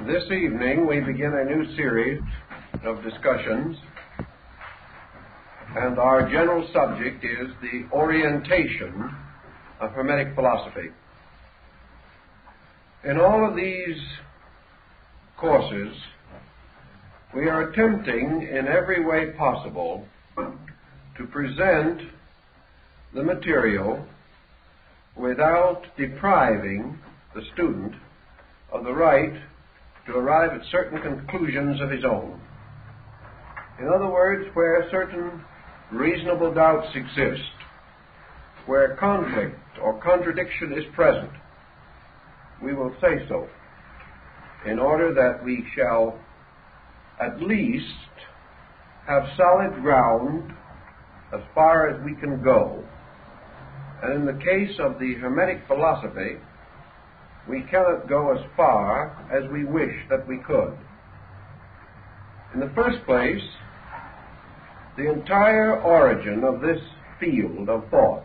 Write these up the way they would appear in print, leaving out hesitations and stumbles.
This evening we begin a new series of discussions, and our general subject is the orientation of Hermetic philosophy. In all of these courses, we are attempting in every way possible to present the material without depriving the student of the right to arrive at certain conclusions of his own. In other words, where certain reasonable doubts exist, where conflict or contradiction is present, we will say so, in order that we shall at least have solid ground as far as we can go. And in the case of the Hermetic philosophy, we cannot go as far as we wish that we could. In the first place, the entire origin of this field of thought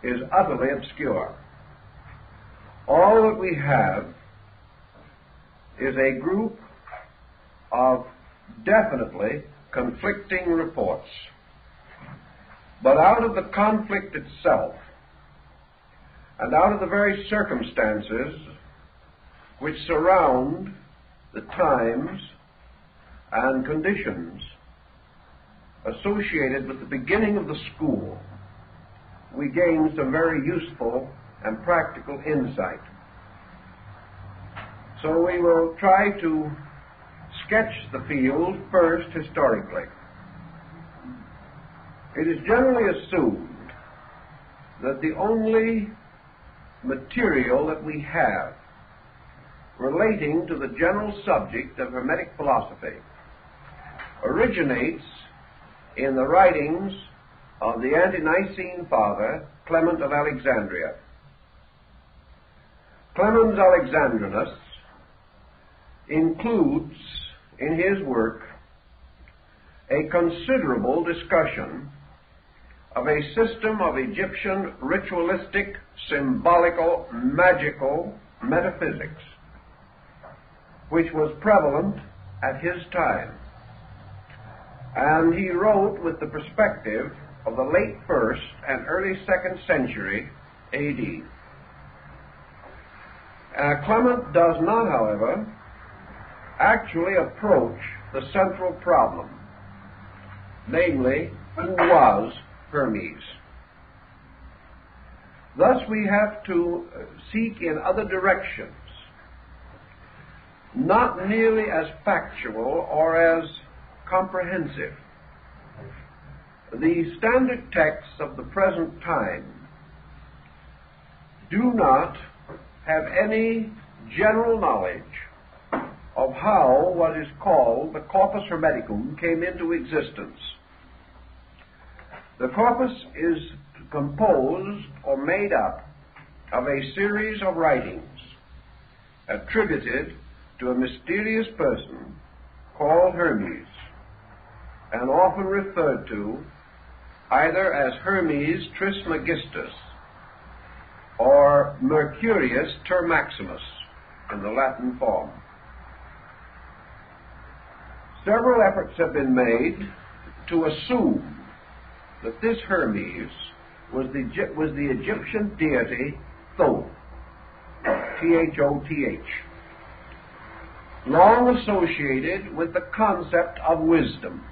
is utterly obscure. All that we have is a group of definitely conflicting reports. But out of the conflict itself, and out of the very circumstances which surround the times and conditions associated with the beginning of the school, we gain some very useful and practical insight. So we will try to sketch the field first historically. It is generally assumed that the only material that we have relating to the general subject of Hermetic philosophy originates in the writings of the ante-Nicene father, Clement of Alexandria. Clemens Alexandrinus includes in his work a considerable discussion of a system of Egyptian ritualistic, symbolical, magical metaphysics, which was prevalent at his time. And he wrote with the perspective of the late 1st and early 2nd century A.D. Clement does not, however, actually approach the central problem, namely, who was Hermes. Thus we have to seek in other directions, not nearly as factual or as comprehensive. The standard texts of the present time do not have any general knowledge of how what is called the Corpus Hermeticum came into existence. The corpus is composed or made up of a series of writings attributed to a mysterious person called Hermes, and often referred to either as Hermes Trismegistus or Mercurius Termaximus in the Latin form. Several efforts have been made to assume that this Hermes was the Egyptian deity Thoth, Thoth, long associated with the concept of wisdom,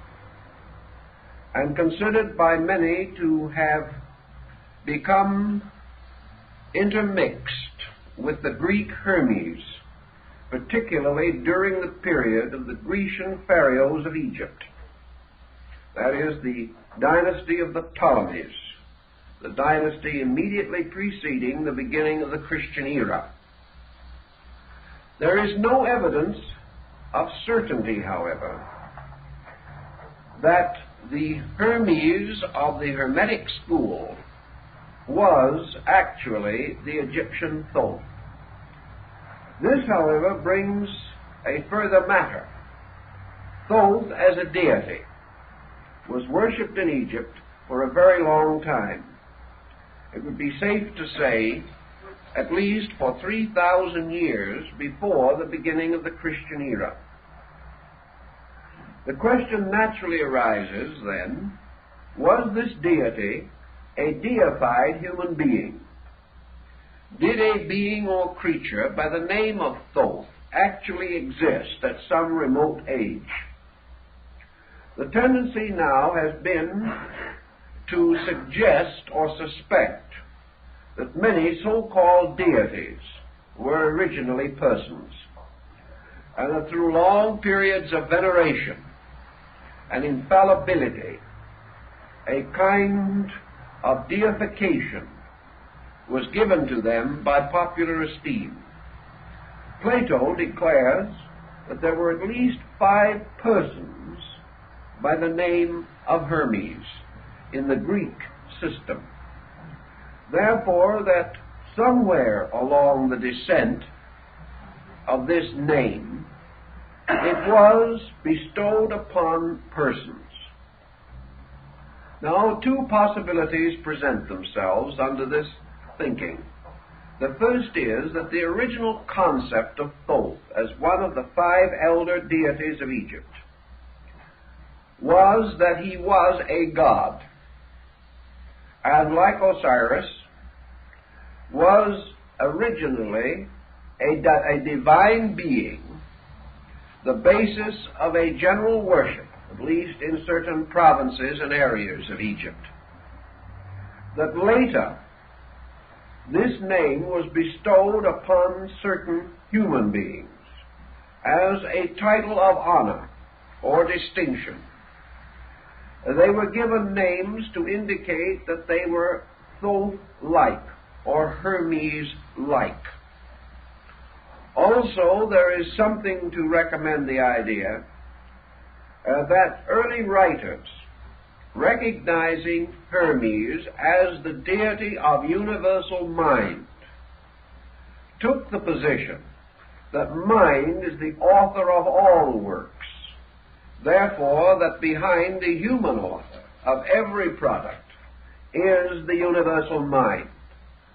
and considered by many to have become intermixed with the Greek Hermes, particularly during the period of the Grecian pharaohs of Egypt. That is, the dynasty of the Ptolemies, the dynasty immediately preceding the beginning of the Christian era. There is no evidence of certainty, however, that the Hermes of the Hermetic school was actually the Egyptian Thoth. This, however, brings a further matter. Thoth, as a deity, was worshipped in Egypt for a very long time. It would be safe to say at least for 3,000 years before the beginning of the Christian era. The question naturally arises, then, was this deity a deified human being? Did a being or creature by the name of Thoth actually exist at some remote age? The tendency now has been to suggest or suspect that many so-called deities were originally persons, and that through long periods of veneration and infallibility, a kind of deification was given to them by popular esteem. Plato declares that there were at least 5 persons by the name of Hermes in the Greek system. Therefore, that somewhere along the descent of this name, it was bestowed upon persons. Now, 2 possibilities present themselves under this thinking. The first is that the original concept of Thoth as one of the 5 elder deities of Egypt was that he was a god, and like Osiris, was originally a divine being, the basis of a general worship, at least in certain provinces and areas of Egypt. That later, this name was bestowed upon certain human beings as a title of honor or distinction. They were given names to indicate that they were Thoth-like or Hermes-like. Also, there is something to recommend the idea that early writers, recognizing Hermes as the deity of universal mind, took the position that mind is the author of all works. Therefore, that behind the human author of every product is the universal mind,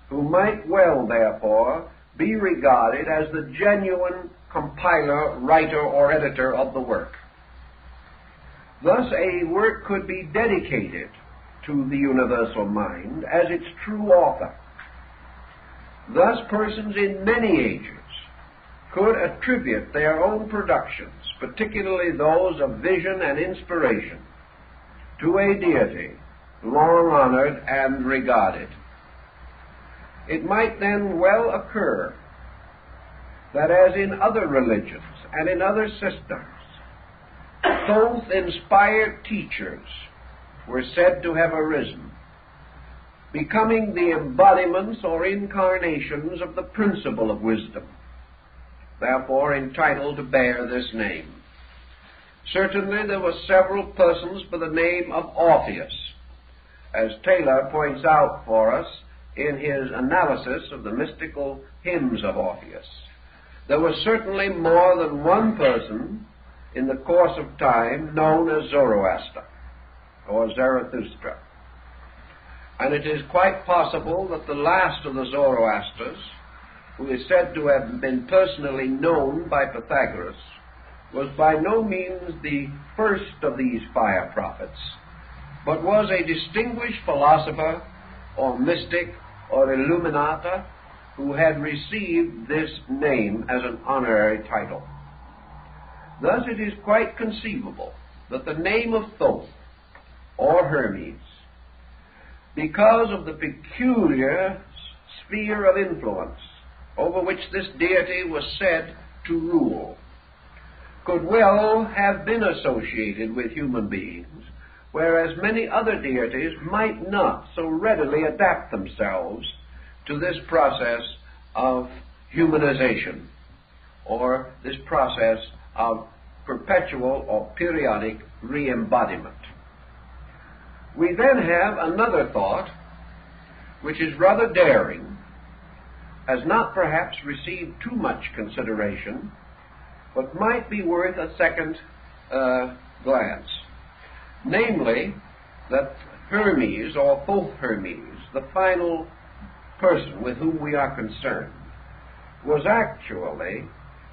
who might well, therefore, be regarded as the genuine compiler, writer, or editor of the work. Thus, a work could be dedicated to the universal mind as its true author. Thus, persons in many ages could attribute their own productions, particularly those of vision and inspiration, to a deity long honored and regarded. It might then well occur that, as in other religions and in other systems, Thoth-inspired teachers were said to have arisen, becoming the embodiments or incarnations of the principle of wisdom, therefore entitled to bear this name. Certainly there were several persons by the name of Orpheus, as Taylor points out for us in his analysis of the mystical hymns of Orpheus. There was certainly more than one person in the course of time known as Zoroaster or Zarathustra. And it is quite possible that the last of the Zoroasters, who is said to have been personally known by Pythagoras, was by no means the first of these fire prophets, but was a distinguished philosopher or mystic or illuminata who had received this name as an honorary title. Thus it is quite conceivable that the name of Thoth or Hermes, because of the peculiar sphere of influence over which this deity was said to rule, could well have been associated with human beings, whereas many other deities might not so readily adapt themselves to this process of humanization, or this process of perpetual or periodic re-embodiment. We then have another thought, which is rather daring, has not perhaps received too much consideration, but might be worth a second glance. Namely, that Hermes, or Thoth Hermes, the final person with whom we are concerned was actually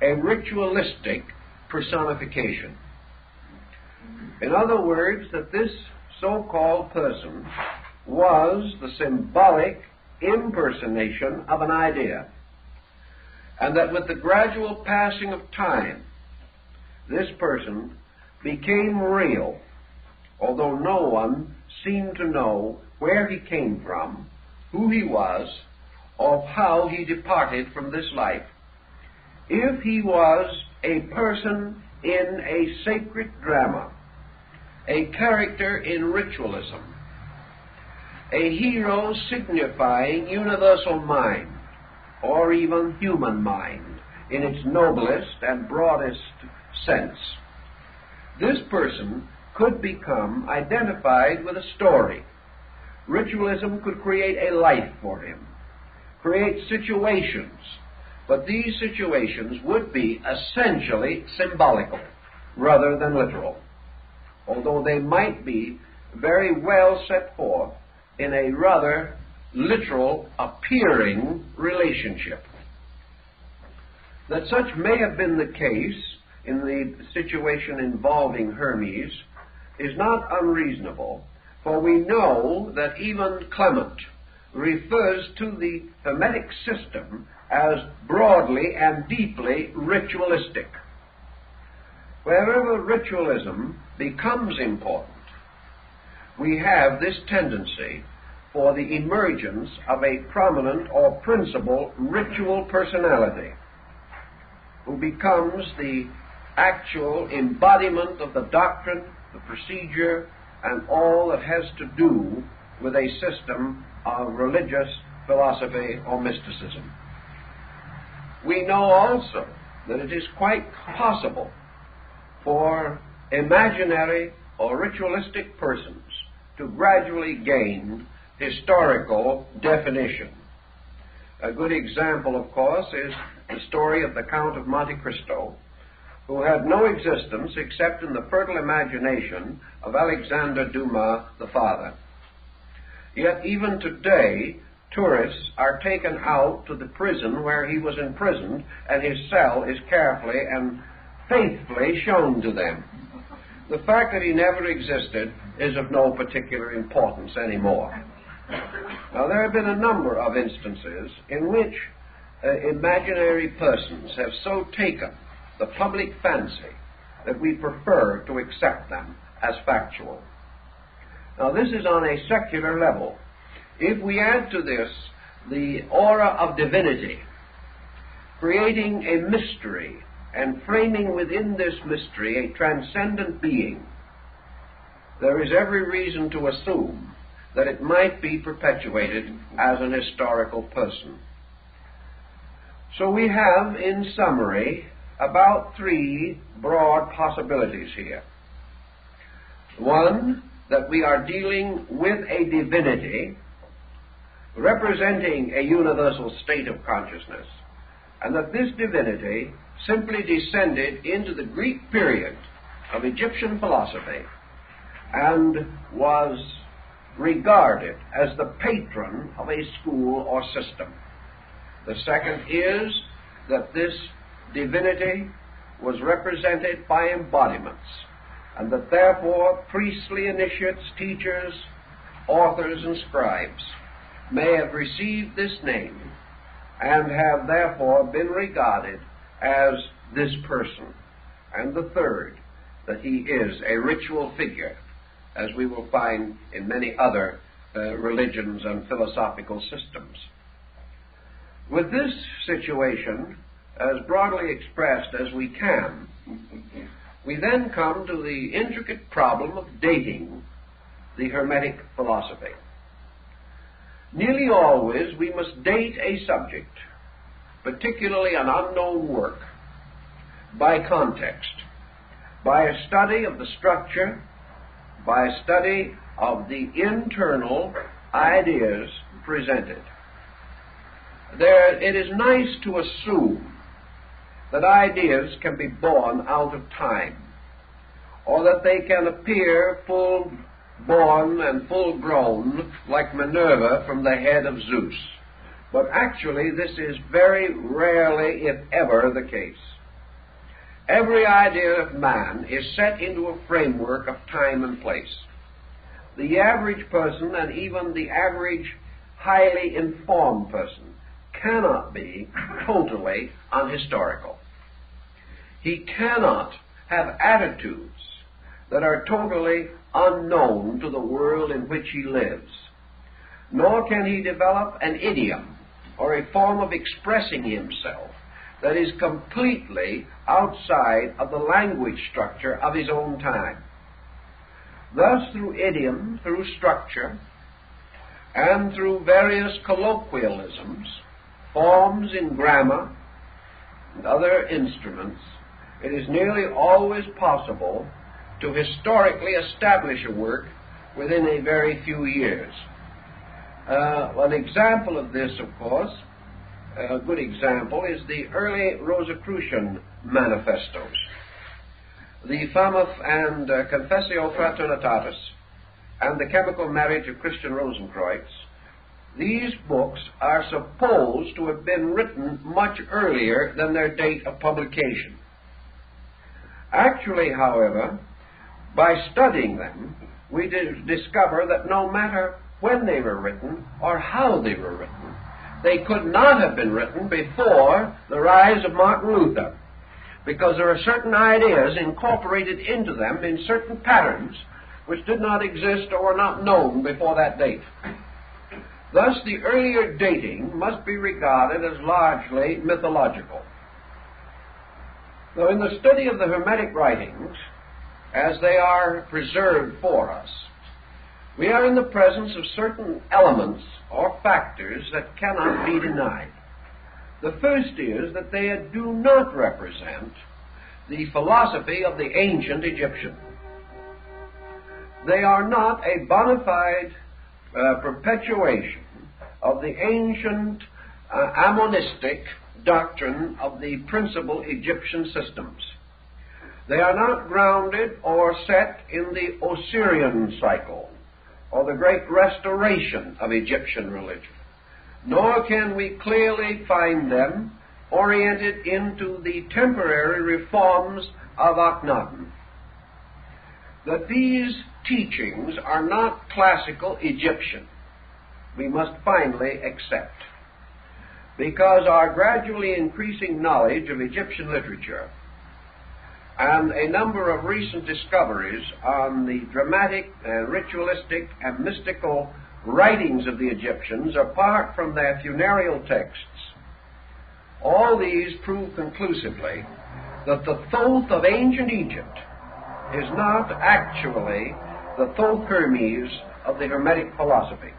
a ritualistic personification. In other words, that this so-called person was the symbolic impersonation of an idea, and that with the gradual passing of time, this person became real, although no one seemed to know where he came from, who he was, or how he departed from this life. If he was a person in a sacred drama, a character in ritualism, a hero signifying universal mind, or even human mind in its noblest and broadest sense, this person could become identified with a story. Ritualism could create a life for him, create situations, but these situations would be essentially symbolical rather than literal, although they might be very well set forth in a rather literal appearing relationship. That such may have been the case in the situation involving Hermes is not unreasonable, for we know that even Clement refers to the Hermetic system as broadly and deeply ritualistic. Wherever ritualism becomes important, we have this tendency for the emergence of a prominent or principal ritual personality who becomes the actual embodiment of the doctrine, the procedure, and all that has to do with a system of religious philosophy or mysticism. We know also that it is quite possible for imaginary or ritualistic persons to gradually gain historical definition. A good example, of course, is the story of the Count of Monte Cristo, who had no existence except in the fertile imagination of Alexander Dumas the father. Yet even today, tourists are taken out to the prison where he was imprisoned, and his cell is carefully and faithfully shown to them. The fact that he never existed is of no particular importance anymore. Now, there have been a number of instances in which imaginary persons have so taken the public fancy that we prefer to accept them as factual. Now, this is on a secular level. If we add to this the aura of divinity, creating a mystery and framing within this mystery a transcendent being, there is every reason to assume that it might be perpetuated as an historical person. So we have, in summary, about three broad possibilities here. One, that we are dealing with a divinity representing a universal state of consciousness, and that this divinity simply descended into the Greek period of Egyptian philosophy and was regarded as the patron of a school or system. The second is that this divinity was represented by embodiments, and that therefore priestly initiates, teachers, authors, and scribes may have received this name and have therefore been regarded as this person. And the third, that he is a ritual figure, as we will find in many other religions and philosophical systems. With this situation as broadly expressed as we can, we then come to the intricate problem of dating the Hermetic philosophy. Nearly always we must date a subject, particularly an unknown work, by context, by a study of the structure, by a study of the internal ideas presented. It is nice to assume that ideas can be born out of time, or that they can appear full-born and full-grown like Minerva from the head of Zeus. But actually this is very rarely, if ever, the case. Every idea of man is set into a framework of time and place. The average person, and even the average highly informed person, cannot be totally unhistorical. He cannot have attitudes that are totally unknown to the world in which he lives, nor can he develop an idiom or a form of expressing himself that is completely outside of the language structure of his own time. Thus, through idiom, through structure, and through various colloquialisms, forms in grammar, and other instruments, it is nearly always possible to historically establish a work within a very few years. An example of this, of course, a good example, is the early Rosicrucian manifestos. The Famous and Confessio Fraternitatis and the Chemical Marriage of Christian Rosenkreutz, these books are supposed to have been written much earlier than their date of publication. Actually, however, by studying them, we discover that no matter when they were written or how they were written, they could not have been written before the rise of Martin Luther, because there are certain ideas incorporated into them in certain patterns which did not exist or were not known before that date. Thus, the earlier dating must be regarded as largely mythological. Now, in the study of the Hermetic writings, as they are preserved for us, we are in the presence of certain elements or factors that cannot be denied. The first is that they do not represent the philosophy of the ancient Egyptian. They are not a bona fide perpetuation of the ancient Ammonistic doctrine of the principal Egyptian systems. They are not grounded or set in the Osirian cycle or the great restoration of Egyptian religion, nor can we clearly find them oriented into the temporary reforms of Akhenaten. That these teachings are not classical Egyptian, we must finally accept, because our gradually increasing knowledge of Egyptian literature and a number of recent discoveries on the dramatic and ritualistic and mystical writings of the Egyptians, apart from their funereal texts, all these prove conclusively that the Thoth of ancient Egypt is not actually the Thoth Hermes of the Hermetic philosophy.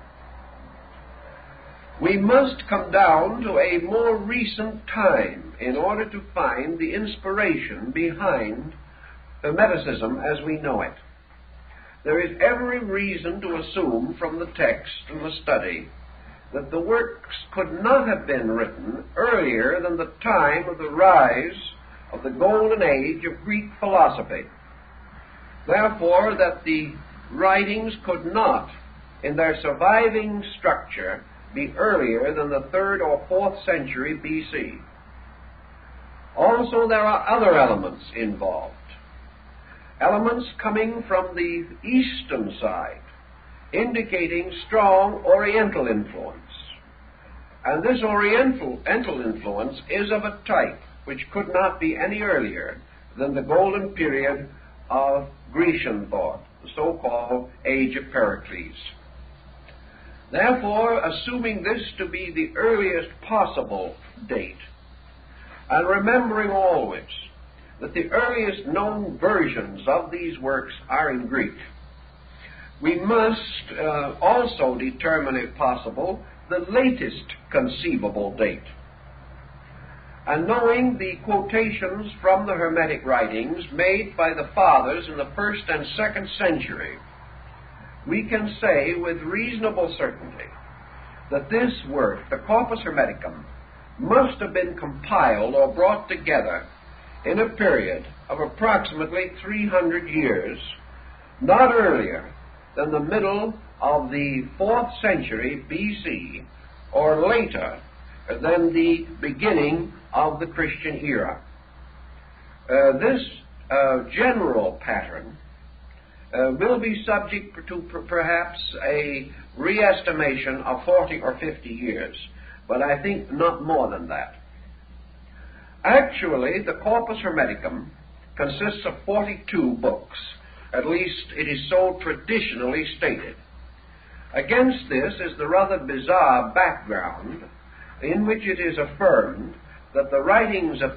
We must come down to a more recent time in order to find the inspiration behind Hermeticism as we know it. There is every reason to assume from the text and the study that the works could not have been written earlier than the time of the rise of the golden age of Greek philosophy. Therefore, that the writings could not, in their surviving structure, be earlier than the 3rd or 4th century BC. Also, there are other elements involved. Elements coming from the eastern side, indicating strong Oriental influence. And this Oriental influence is of a type which could not be any earlier than the golden period of Grecian thought, the so-called Age of Pericles. Therefore, assuming this to be the earliest possible date, and remembering always that the earliest known versions of these works are in Greek, we must also determine, if possible, the latest conceivable date. And knowing the quotations from the Hermetic writings made by the Fathers in the 1st and 2nd century, we can say with reasonable certainty that this work, the Corpus Hermeticum, must have been compiled or brought together in a period of approximately 300 years, not earlier than the middle of the 4th century BC, or later than the beginning of the Christian era. This general pattern will be subject to perhaps a re-estimation of 40 or 50 years, but I think not more than that. Actually, the Corpus Hermeticum consists of 42 books. At least it is so traditionally stated. Against this is the rather bizarre background in which it is affirmed that the writings of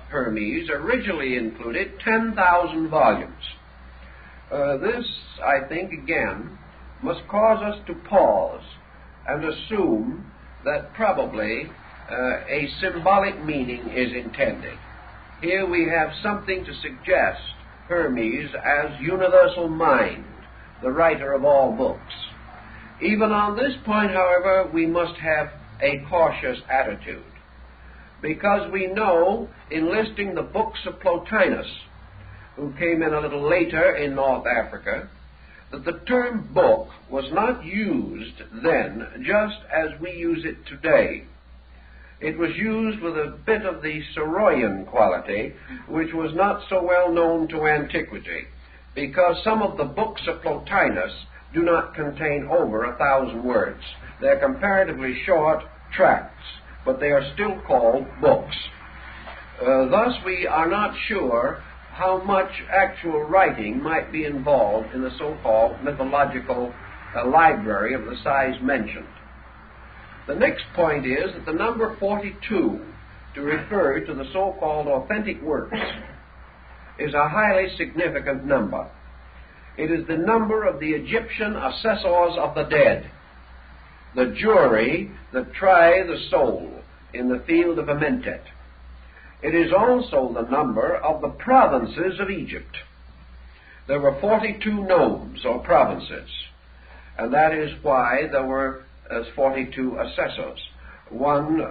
Hermes originally included 10,000 volumes. This, I think, again, must cause us to pause and assume that probably a symbolic meaning is intended. Here we have something to suggest Hermes as universal mind, the writer of all books. Even on this point, however, we must have a cautious attitude, because we know, in listing the books of Plotinus, who came in a little later in North Africa, that the term book was not used then just as we use it today. It was used with a bit of the Soroyan quality, which was not so well known to antiquity, because some of the books of Plotinus do not contain over 1,000 words. They're comparatively short tracts, but they are still called books. Thus, we are not sure how much actual writing might be involved in the so-called mythological library of the size mentioned. The next point is that the number 42, to refer to the so-called authentic works, is a highly significant number. It is the number of the Egyptian assessors of the dead, the jury that try the soul in the field of Amentet. It is also the number of the provinces of Egypt. There were 42 nomes, or provinces, and that is why there were 42 assessors, one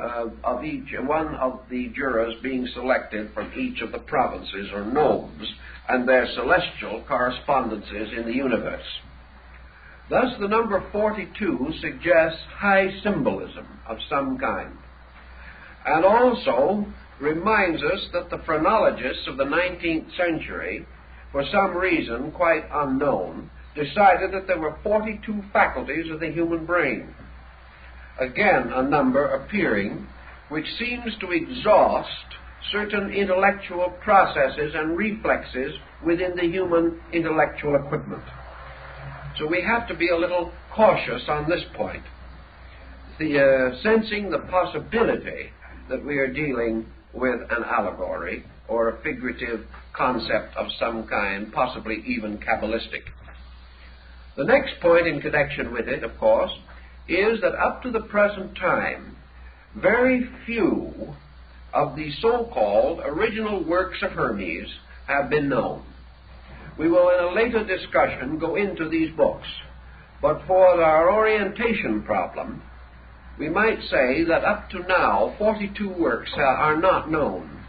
of the jurors being selected from each of the provinces or nomes and their celestial correspondences in the universe. Thus, the number 42 suggests high symbolism of some kind, and also reminds us that the phrenologists of the 19th century, for some reason quite unknown, decided that there were 42 faculties of the human brain. Again, a number appearing which seems to exhaust certain intellectual processes and reflexes within the human intellectual equipment. So we have to be a little cautious on this point, sensing the possibility that we are dealing with an allegory or a figurative concept of some kind, possibly even Kabbalistic. The next point in connection with it, of course, is that up to the present time, very few of the so-called original works of Hermes have been known. We will in a later discussion go into these books, but for our orientation problem, we might say that up to now 42 works are not known.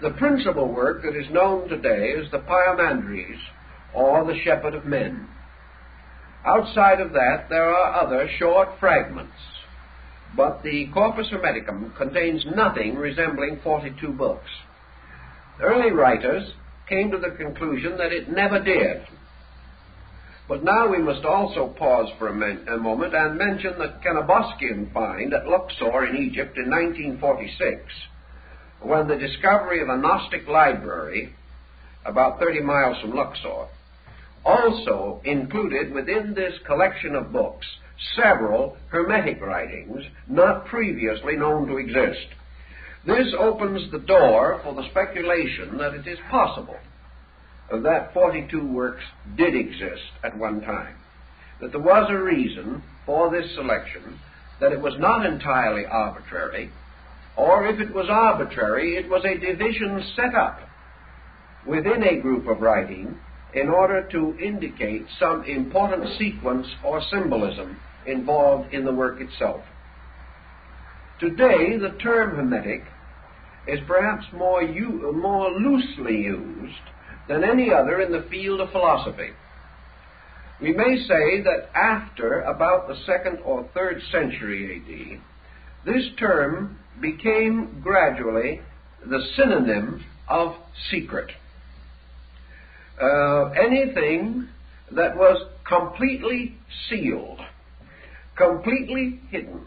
The principal work that is known today is the Pyamandres, or the Shepherd of Men. Outside of that, there are other short fragments, but the Corpus Hermeticum contains nothing resembling 42 books. Early writers came to the conclusion that it never did. But now we must also pause for a moment and mention the Canoboskian find at Luxor in Egypt in 1946, when the discovery of a Gnostic library about 30 miles from Luxor also included within this collection of books several Hermetic writings not previously known to exist. This opens the door for the speculation that it is possible that 42 works did exist at one time, that there was a reason for this selection, that it was not entirely arbitrary, or if it was arbitrary, it was a division set up within a group of writing in order to indicate some important sequence or symbolism involved in the work itself. Today, the term Hermetic is perhaps more loosely used than any other in the field of philosophy. We may say that after about the 2nd or 3rd century A.D., this term became gradually the synonym of secret. Anything that was completely sealed, completely hidden,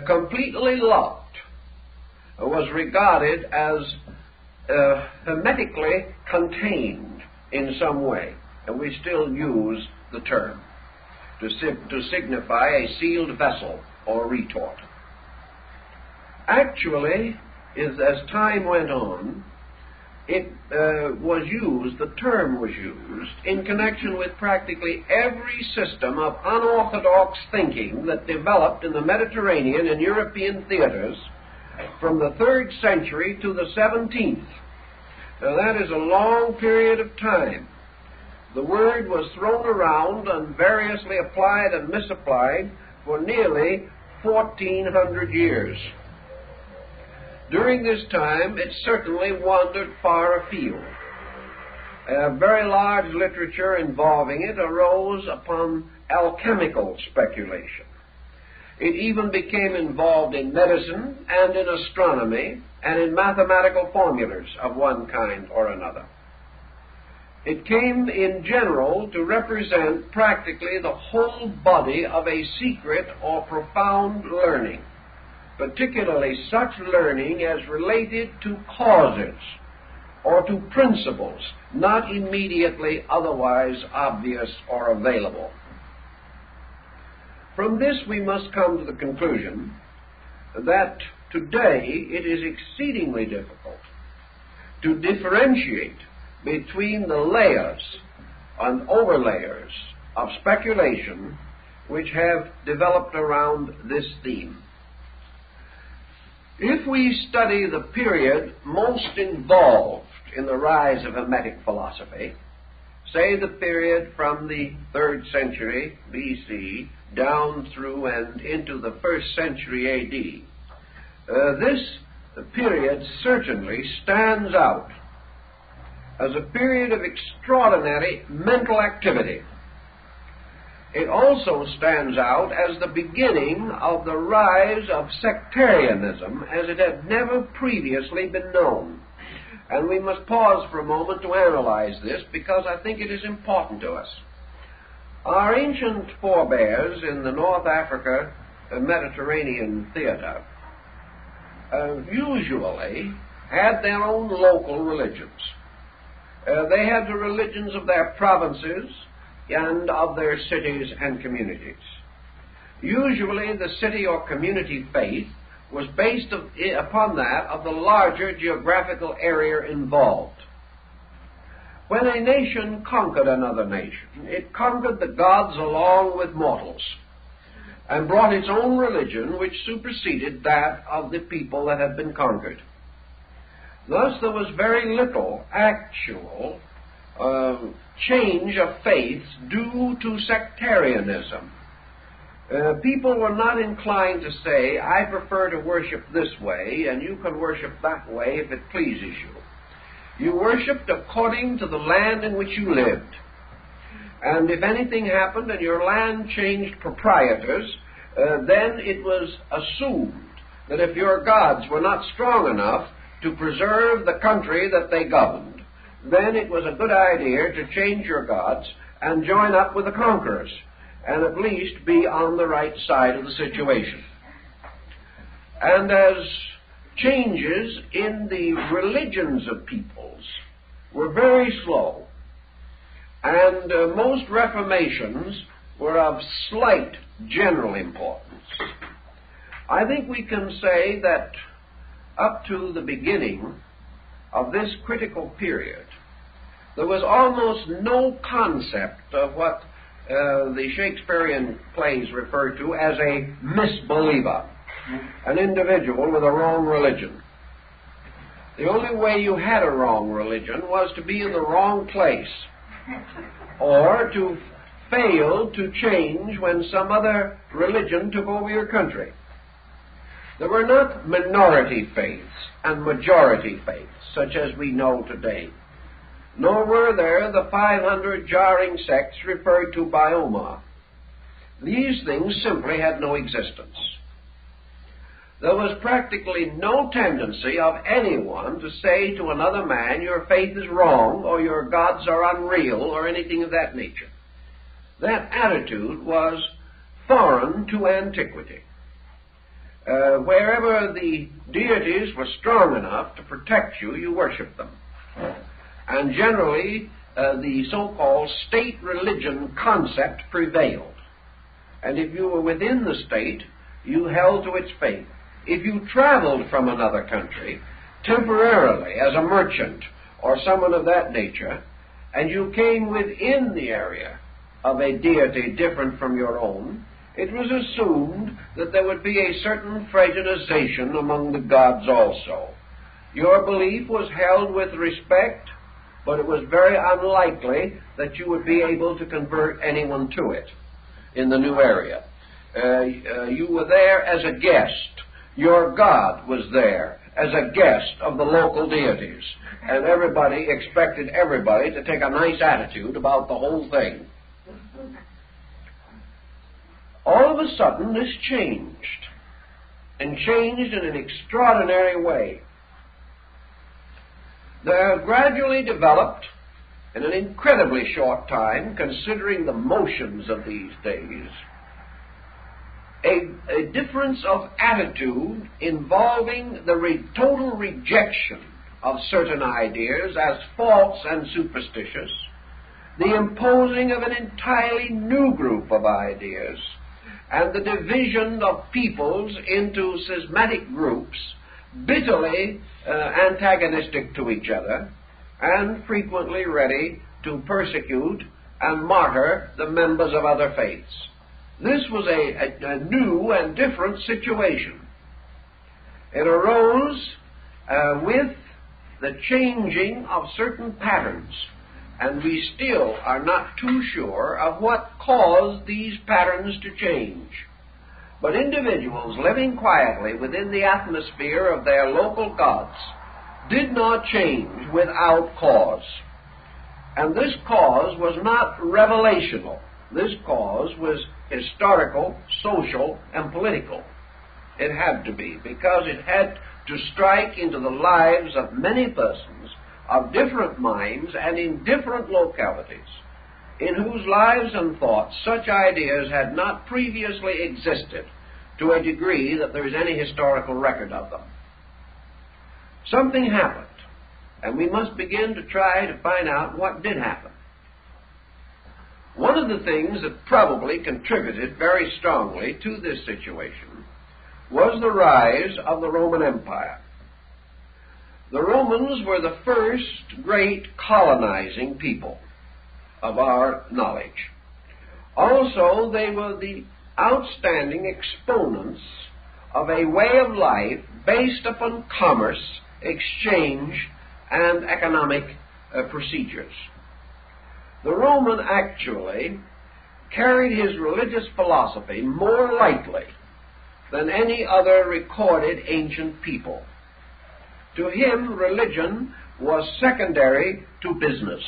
completely locked, was regarded as hermetically contained in some way, and we still use the term to signify a sealed vessel or retort. Actually, as time went on, the term was used in connection with practically every system of unorthodox thinking that developed in the Mediterranean and European theaters from the 3rd century to the 17th. Now that is a long period of time. The word was thrown around and variously applied and misapplied for nearly 1,400 years. During this time, it certainly wandered far afield. A very large literature involving it arose upon alchemical speculation. It even became involved in medicine and in astronomy and in mathematical formulas of one kind or another. It came in general to represent practically the whole body of a secret or profound learning, particularly such learning as related to causes or to principles not immediately otherwise obvious or available. From this we must come to the conclusion that today it is exceedingly difficult to differentiate between the layers and overlayers of speculation which have developed around this theme. If we study the period most involved in the rise of Hermetic philosophy, say the period from the 3rd century BC down through and into the 1st century AD, this period certainly stands out as a period of extraordinary mental activity. It also stands out as the beginning of the rise of sectarianism as it had never previously been known. And we must pause for a moment to analyze this because I think it is important to us. Our ancient forebears in the North Africa Mediterranean theater usually had their own local religions. They had the religions of their provinces and of their cities and communities. Usually the city or community faith was based upon that of the larger geographical area involved. When a nation conquered another nation, it conquered the gods along with mortals and brought its own religion which superseded that of the people that had been conquered. Thus there was very little actual change of faiths due to sectarianism. People were not inclined to say, I prefer to worship this way and you can worship that way if it pleases you. You worshipped according to the land in which you lived. And if anything happened and your land changed proprietors, then it was assumed that if your gods were not strong enough to preserve the country that they governed, then it was a good idea to change your gods and join up with the conquerors, and at least be on the right side of the situation. And as changes in the religions of peoples were very slow, and most reformations were of slight general importance, I think we can say that up to the beginning of this critical period, there was almost no concept of what the Shakespearean plays refer to as a misbeliever, an individual with a wrong religion. The only way you had a wrong religion was to be in the wrong place, or to fail to change when some other religion took over your country. There were not minority faiths and majority faiths, such as we know today. Nor were there the 500 jarring sects referred to by Omar. These things simply had no existence. there was practically no tendency of anyone to say to another man, your faith is wrong, or your gods are unreal, or anything of that nature. That attitude was foreign to antiquity. Wherever the deities were strong enough to protect you, you worshiped them. And generally, the so-called state religion concept prevailed. And if you were within the state, you held to its faith. If you traveled from another country temporarily as a merchant or someone of that nature, and you came within the area of a deity different from your own, it was assumed that there would be a certain fraternization among the gods also. Your belief was held with respect, but it was very unlikely that you would be able to convert anyone to it in the new area. You were there as a guest. Your God was there as a guest of the local deities, and everybody expected everybody to take a nice attitude about the whole thing. All of a sudden, this changed, and changed in an extraordinary way. There gradually developed, in an incredibly short time, considering the motions of these days, a difference of attitude involving the total rejection of certain ideas as false and superstitious, the imposing of an entirely new group of ideas, and the division of peoples into schismatic groups, bitterly antagonistic to each other, and frequently ready to persecute and martyr the members of other faiths. This was a new and different situation. It arose with the changing of certain patterns, and we still are not too sure of what caused these patterns to change. But individuals living quietly within the atmosphere of their local gods did not change without cause. And this cause was not revelational. This cause was historical, social, and political. It had to be, because it had to strike into the lives of many persons of different minds and in different localities, in whose lives and thoughts such ideas had not previously existed to a degree that there is any historical record of them. Something happened, and we must begin to try to find out what did happen. One of the things that probably contributed very strongly to this situation was the rise of the Roman Empire. The Romans were the first great colonizing people of our knowledge. Also, they were the outstanding exponents of a way of life based upon commerce, exchange, and economic procedures. The Roman actually carried his religious philosophy more lightly than any other recorded ancient people. To him, religion was secondary to business.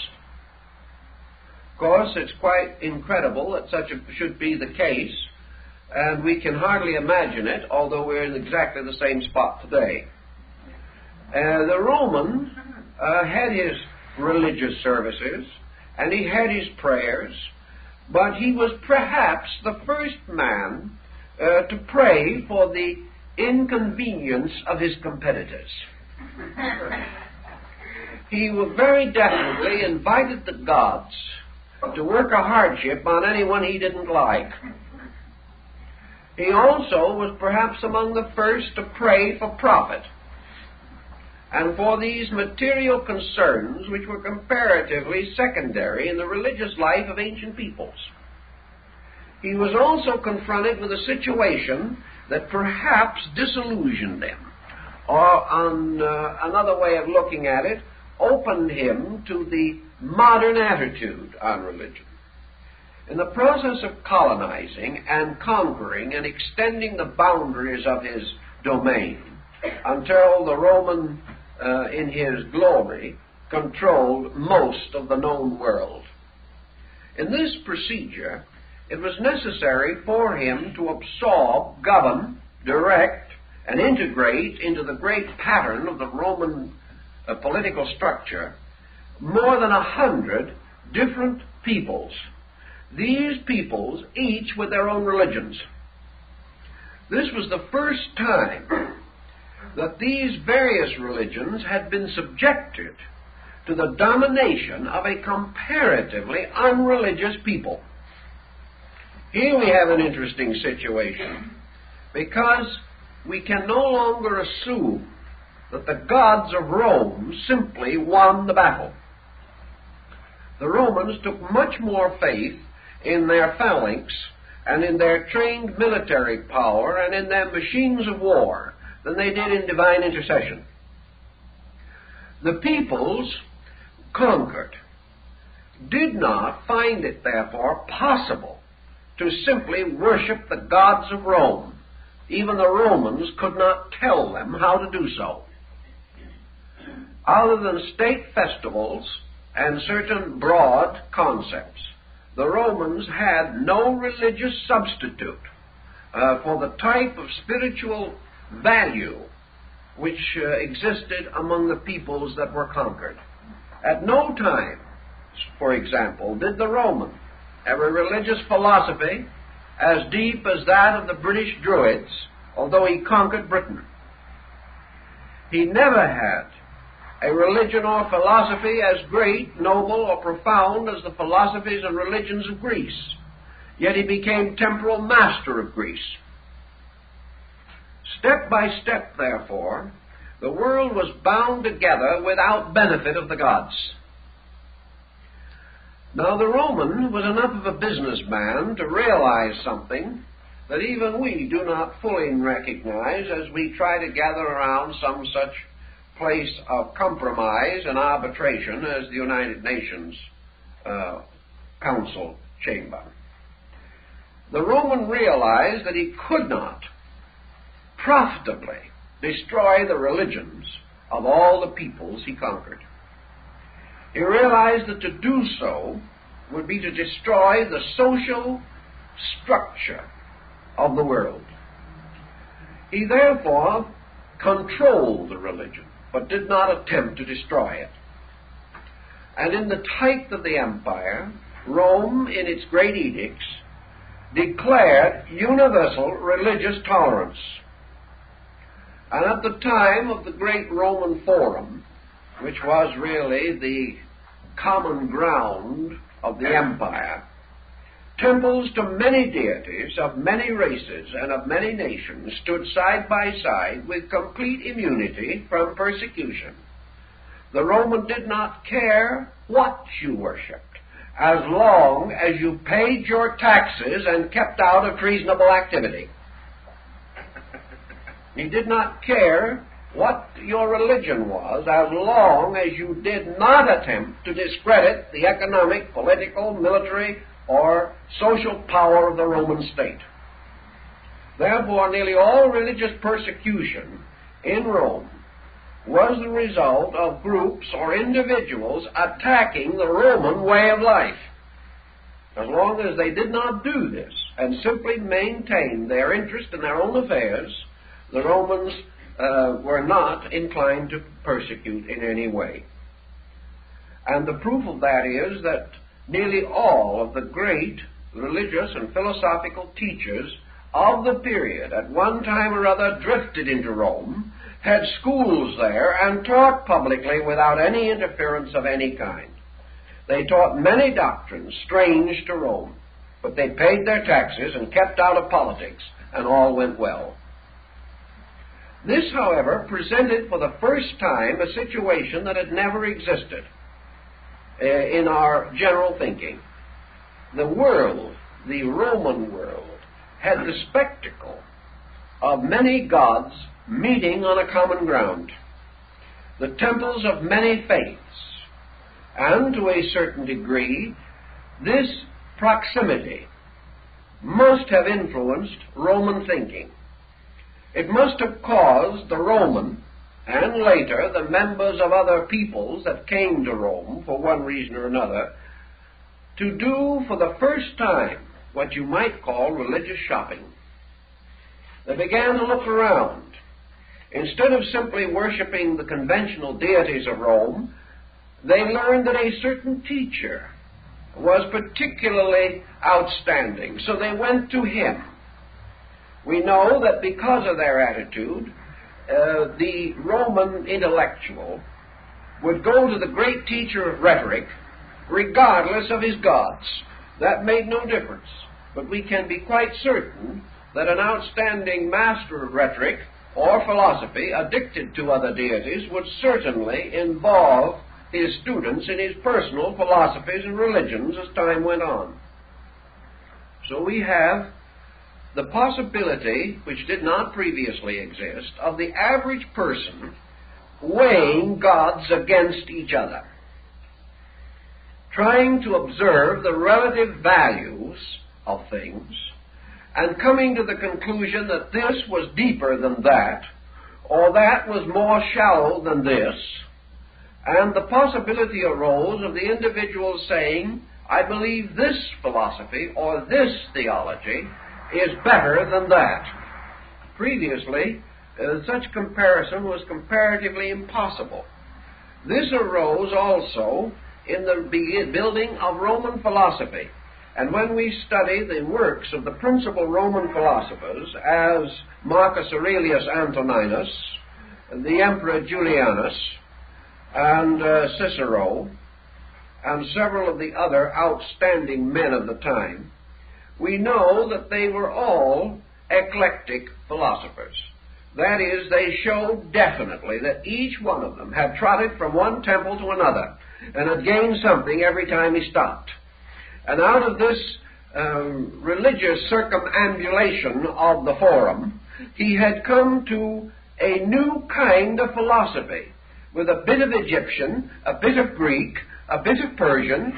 Of course, it's quite incredible that such should be the case, and we can hardly imagine it, although we're in exactly the same spot today. The Roman had his religious services, and he had his prayers, but he was perhaps the first man to pray for the inconvenience of his competitors. He very definitely invited the gods to work a hardship on anyone he didn't like. He also was perhaps among the first to pray for profit and for these material concerns which were comparatively secondary in the religious life of ancient peoples. He was also confronted with a situation that perhaps disillusioned them, or on another way of looking at it, opened him to the modern attitude on religion. In the process of colonizing and conquering and extending the boundaries of his domain until the Roman, in his glory, controlled most of the known world. In this procedure, it was necessary for him to absorb, govern, direct, and integrate into the great pattern of the Roman political structure more than 100 different peoples. These peoples, each with their own religions. This was the first time that these various religions had been subjected to the domination of a comparatively unreligious people. Here we have an interesting situation, because we can no longer assume that the gods of Rome simply won the battle. The Romans took much more faith in their phalanx and in their trained military power and in their machines of war than they did in divine intercession. The peoples conquered did not find it, therefore, possible to simply worship the gods of Rome. Even the Romans could not tell them how to do so. Other than state festivals and certain broad concepts, the Romans had no religious substitute for the type of spiritual value which existed among the peoples that were conquered. At no time, for example, did the Roman have a religious philosophy as deep as that of the British Druids, although he conquered Britain. He never had a religion or philosophy as great, noble, or profound as the philosophies and religions of Greece. Yet he became temporal master of Greece. Step by step, therefore, the world was bound together without benefit of the gods. Now, the Roman was enough of a businessman to realize something that even we do not fully recognize as we try to gather around some such place of compromise and arbitration as the United Nations Council chamber. The Roman realized that he could not profitably destroy the religions of all the peoples he conquered. He realized that to do so would be to destroy the social structure of the world. He therefore controlled the religion, but did not attempt to destroy it. And in the height of the empire, Rome, in its great edicts, declared universal religious tolerance. And at the time of the great Roman Forum, which was really the common ground of the empire, temples to many deities of many races and of many nations stood side by side with complete immunity from persecution. The Roman did not care what you worshipped, as long as you paid your taxes and kept out of treasonable activity. He did not care what your religion was, as long as you did not attempt to discredit the economic, political, military, or social power of the Roman state. Therefore, nearly all religious persecution in Rome was the result of groups or individuals attacking the Roman way of life. As long as they did not do this and simply maintained their interest in their own affairs, the Romans were not inclined to persecute in any way. And the proof of that is that nearly all of the great religious and philosophical teachers of the period at one time or other drifted into Rome, had schools there, and taught publicly without any interference of any kind. They taught many doctrines strange to Rome, but they paid their taxes and kept out of politics, and all went well. This, however, presented for the first time a situation that had never existed in our general thinking. The world, the Roman world, had the spectacle of many gods meeting on a common ground, the temples of many faiths, and to a certain degree, this proximity must have influenced Roman thinking. It must have caused the Roman, and later the members of other peoples that came to Rome for one reason or another, to do for the first time what you might call religious shopping. They began to look around Instead of simply worshiping the conventional deities of Rome, they learned that a certain teacher was particularly outstanding, so they went to him. We know that because of their attitude, the Roman intellectual would go to the great teacher of rhetoric regardless of his gods. That made no difference. But we can be quite certain that an outstanding master of rhetoric or philosophy, addicted to other deities, would certainly involve his students in his personal philosophies and religions as time went on. So we have the possibility, which did not previously exist, of the average person weighing gods against each other, trying to observe the relative values of things, and coming to the conclusion that this was deeper than that, or that was more shallow than this, and the possibility arose of the individual saying, I believe this philosophy or this theology is better than that. Previously, such comparison was comparatively impossible. This arose also in the building of Roman philosophy. And when we study the works of the principal Roman philosophers, as Marcus Aurelius Antoninus, the Emperor Julianus, and Cicero, and several of the other outstanding men of the time, we know that they were all eclectic philosophers. That is, they showed definitely that each one of them had trotted from one temple to another and had gained something every time he stopped. And out of this religious circumambulation of the forum, he had come to a new kind of philosophy, with a bit of Egyptian, a bit of Greek, a bit of Persian,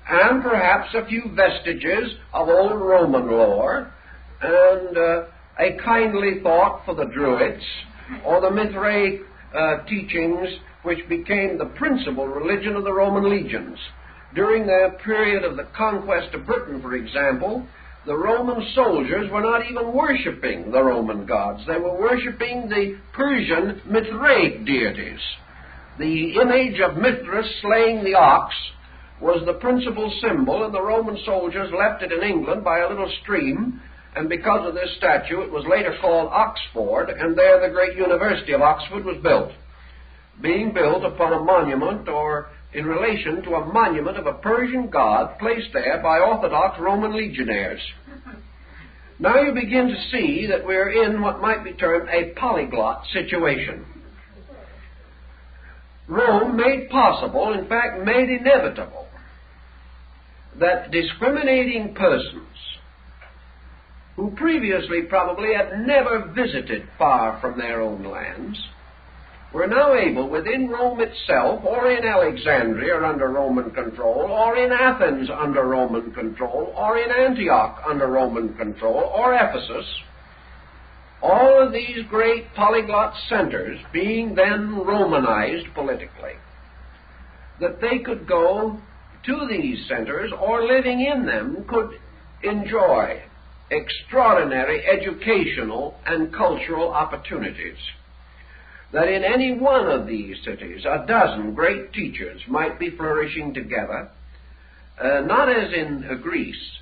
and perhaps a few vestiges of old Roman lore, and a kindly thought for the Druids, or the Mithraic teachings which became the principal religion of the Roman legions. During the period of the conquest of Britain, for example, the Roman soldiers were not even worshipping the Roman gods. They were worshipping the Persian Mithraic deities. The image of Mithras slaying the ox was the principal symbol, and the Roman soldiers left it in England by a little stream, and because of this statue it was later called Oxford, and there the great University of Oxford was built, being built upon a monument, or in relation to a monument of a Persian god placed there by Orthodox Roman legionnaires. Now you begin to see that we're in what might be termed a polyglot situation. Rome made possible, in fact made inevitable, that discriminating persons who previously probably had never visited far from their own lands were now able, within Rome itself, or in Alexandria under Roman control, or in Athens under Roman control, or in Antioch under Roman control, or Ephesus, all of these great polyglot centers being then Romanized politically, that they could go to these centers, or living in them could enjoy extraordinary educational and cultural opportunities. That in any one of these cities a dozen great teachers might be flourishing together, not as in Greece,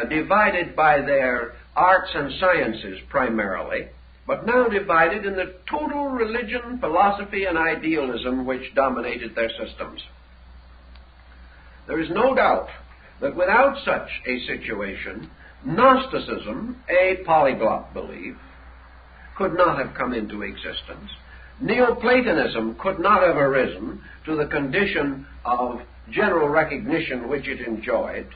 divided by their arts and sciences primarily, but now divided in the total religion, philosophy, and idealism which dominated their systems. There is no doubt that without such a situation, Gnosticism, a polyglot belief, could not have come into existence. Neoplatonism could not have arisen to the condition of general recognition which it enjoyed.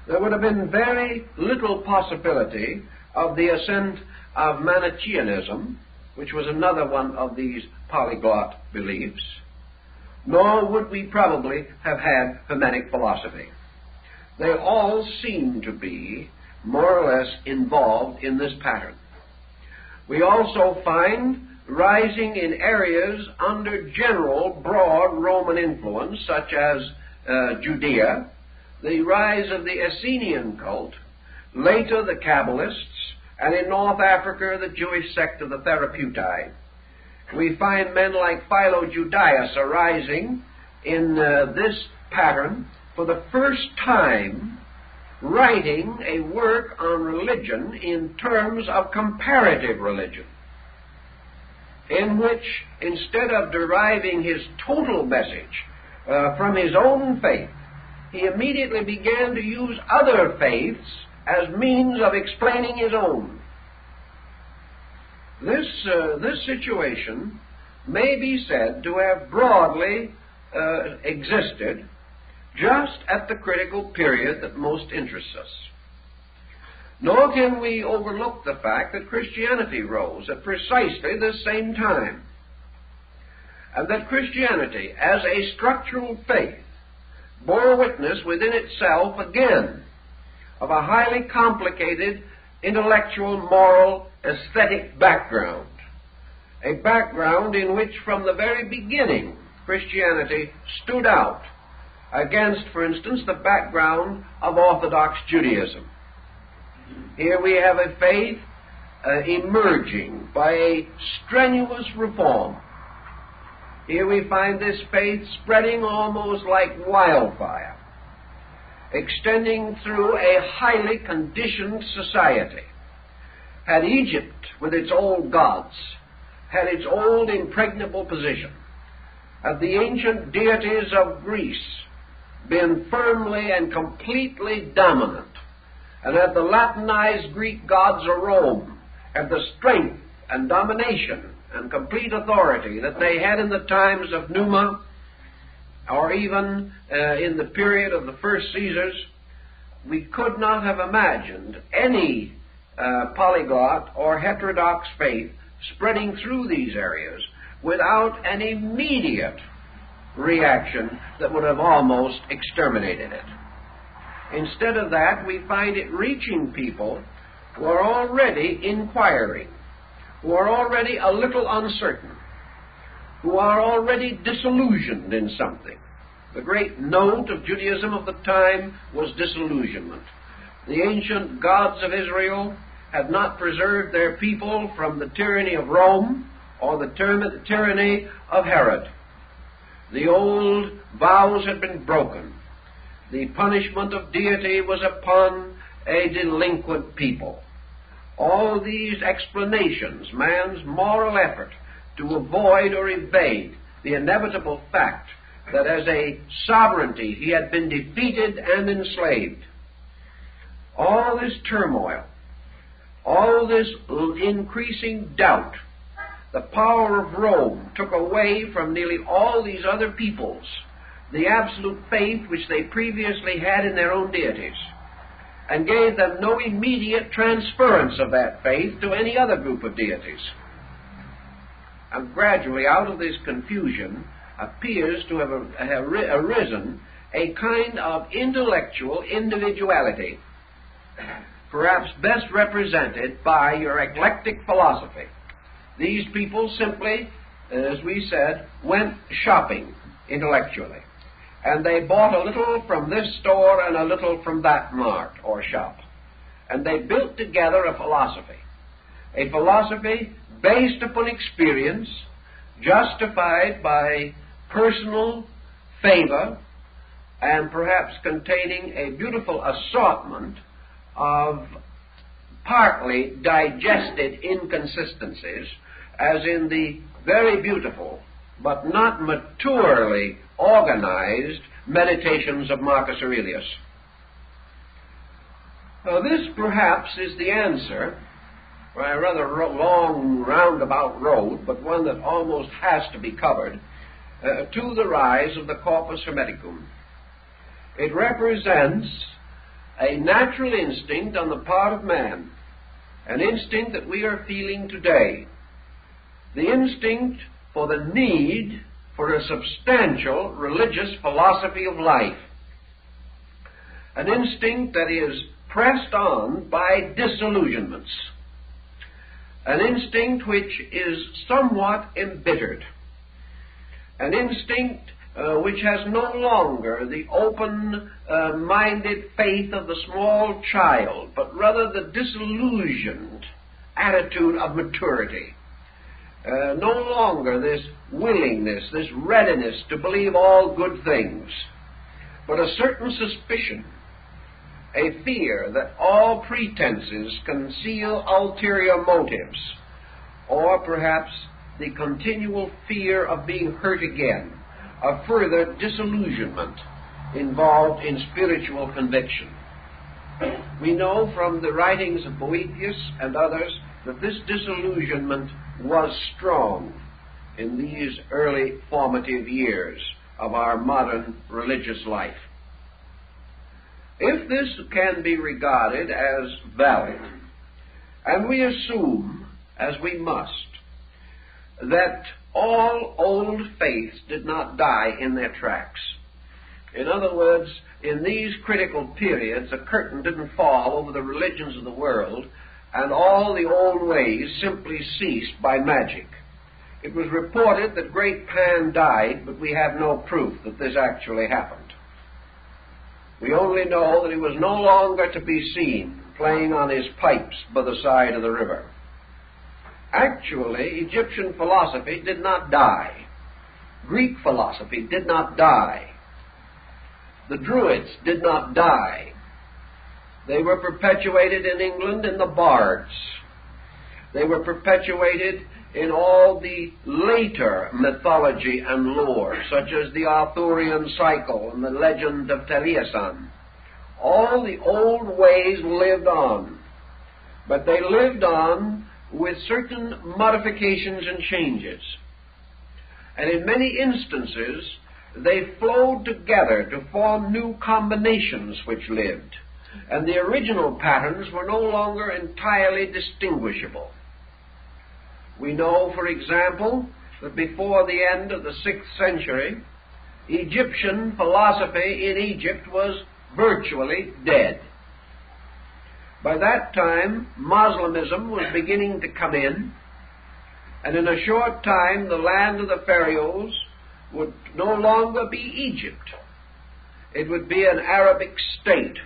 There would have been very little possibility of the ascent of Manichaeanism, which was another one of these polyglot beliefs, nor would we probably have had Hermetic philosophy. They all seem to be more or less involved in this pattern. We also find rising in areas under general broad Roman influence, such as Judea, the rise of the Essenian cult, later the Kabbalists, and in North Africa the Jewish sect of the Therapeutae. We find men like Philo Judaeus arising in this pattern for the first time, writing a work on religion in terms of comparative religion, in which, instead of deriving his total message from his own faith, he immediately began to use other faiths as means of explaining his own. This situation may be said to have broadly existed just at the critical period that most interests us. Nor can we overlook the fact that Christianity rose at precisely the same time, and that Christianity, as a structural faith, bore witness within itself again of a highly complicated intellectual, moral, aesthetic background, a background in which from the very beginning Christianity stood out against, for instance, the background of Orthodox Judaism. Here we have a faith emerging by a strenuous reform. Here we find this faith spreading almost like wildfire, extending through a highly conditioned society. Had Egypt, with its old gods, had its old impregnable position, had the ancient deities of Greece been firmly and completely dominant, and had the Latinized Greek gods of Rome had the strength and domination and complete authority that they had in the times of Numa, or even in the period of the first Caesars, we could not have imagined any polyglot or heterodox faith spreading through these areas without an immediate reaction that would have almost exterminated it. Instead of that, we find it reaching people who are already inquiring, who are already a little uncertain, who are already disillusioned in something. The great note of Judaism of the time was disillusionment. The ancient gods of Israel had not preserved their people from the tyranny of Rome or the tyranny of Herod. The old vows had been broken. The punishment of deity was upon a delinquent people. All these explanations, man's moral effort to avoid or evade the inevitable fact that as a sovereignty he had been defeated and enslaved. All this turmoil, all this increasing doubt, the power of Rome took away from nearly all these other peoples the absolute faith which they previously had in their own deities, and gave them no immediate transference of that faith to any other group of deities. And gradually out of this confusion appears to have arisen a kind of intellectual individuality, perhaps best represented by your eclectic philosophy. These people simply, as we said, went shopping intellectually. And they bought a little from this store and a little from that mart or shop. And they built together a philosophy based upon experience, justified by personal favor, and perhaps containing a beautiful assortment of partly digested inconsistencies, as in the very beautiful but not maturely organized meditations of Marcus Aurelius. This perhaps is the answer, by a rather long roundabout road, but one that almost has to be covered, to the rise of the Corpus Hermeticum. It represents a natural instinct on the part of man, an instinct that we are feeling today, the instinct for the need for a substantial religious philosophy of life, an instinct that is pressed on by disillusionments, an instinct which is somewhat embittered, an instinct which has no longer the open-minded faith of the small child, but rather the disillusioned attitude of maturity. no longer this willingness, this readiness to believe all good things, but a certain suspicion, a fear that all pretenses conceal ulterior motives, or perhaps the continual fear of being hurt again, a further disillusionment involved in spiritual conviction. We know from the writings of Boethius and others that this disillusionment was strong in these early formative years of our modern religious life. If this can be regarded as valid, and we assume, as we must, that all old faiths did not die in their tracks. In other words, in these critical periods, a curtain didn't fall over the religions of the world, and all the old ways simply ceased by magic. It was reported that great Pan died, but we have no proof that this actually happened. We only know that he was no longer to be seen playing on his pipes by the side of the river. Actually, Egyptian philosophy did not die. Greek philosophy did not die. The Druids did not die. They were perpetuated in England in the bards. They were perpetuated in all the later mythology and lore, such as the Arthurian cycle and the legend of Taliesin. All the old ways lived on, but they lived on with certain modifications and changes. And in many instances, they flowed together to form new combinations which lived, and the original patterns were no longer entirely distinguishable. We know, for example, that before the end of the 6th century, Egyptian philosophy in Egypt was virtually dead. By that time, Moslemism was beginning to come in, and in a short time the land of the pharaohs would no longer be Egypt. It would be an Arabic state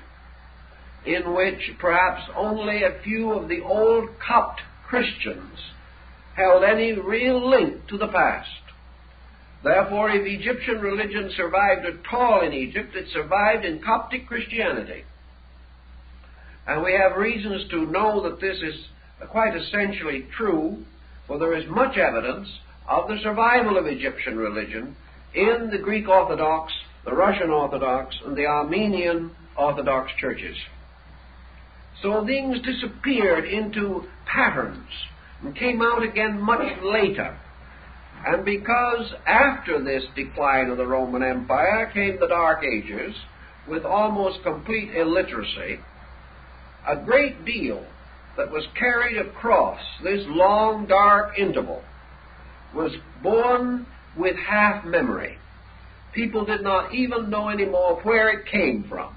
in which perhaps only a few of the old Copt Christians held any real link to the past. Therefore, if Egyptian religion survived at all in Egypt, it survived in Coptic Christianity. And we have reasons to know that this is quite essentially true, for there is much evidence of the survival of Egyptian religion in the Greek Orthodox, the Russian Orthodox, and the Armenian Orthodox churches. So things disappeared into patterns and came out again much later. And because after this decline of the Roman Empire came the Dark Ages, with almost complete illiteracy, a great deal that was carried across this long, dark interval was born with half memory. People did not even know anymore where it came from.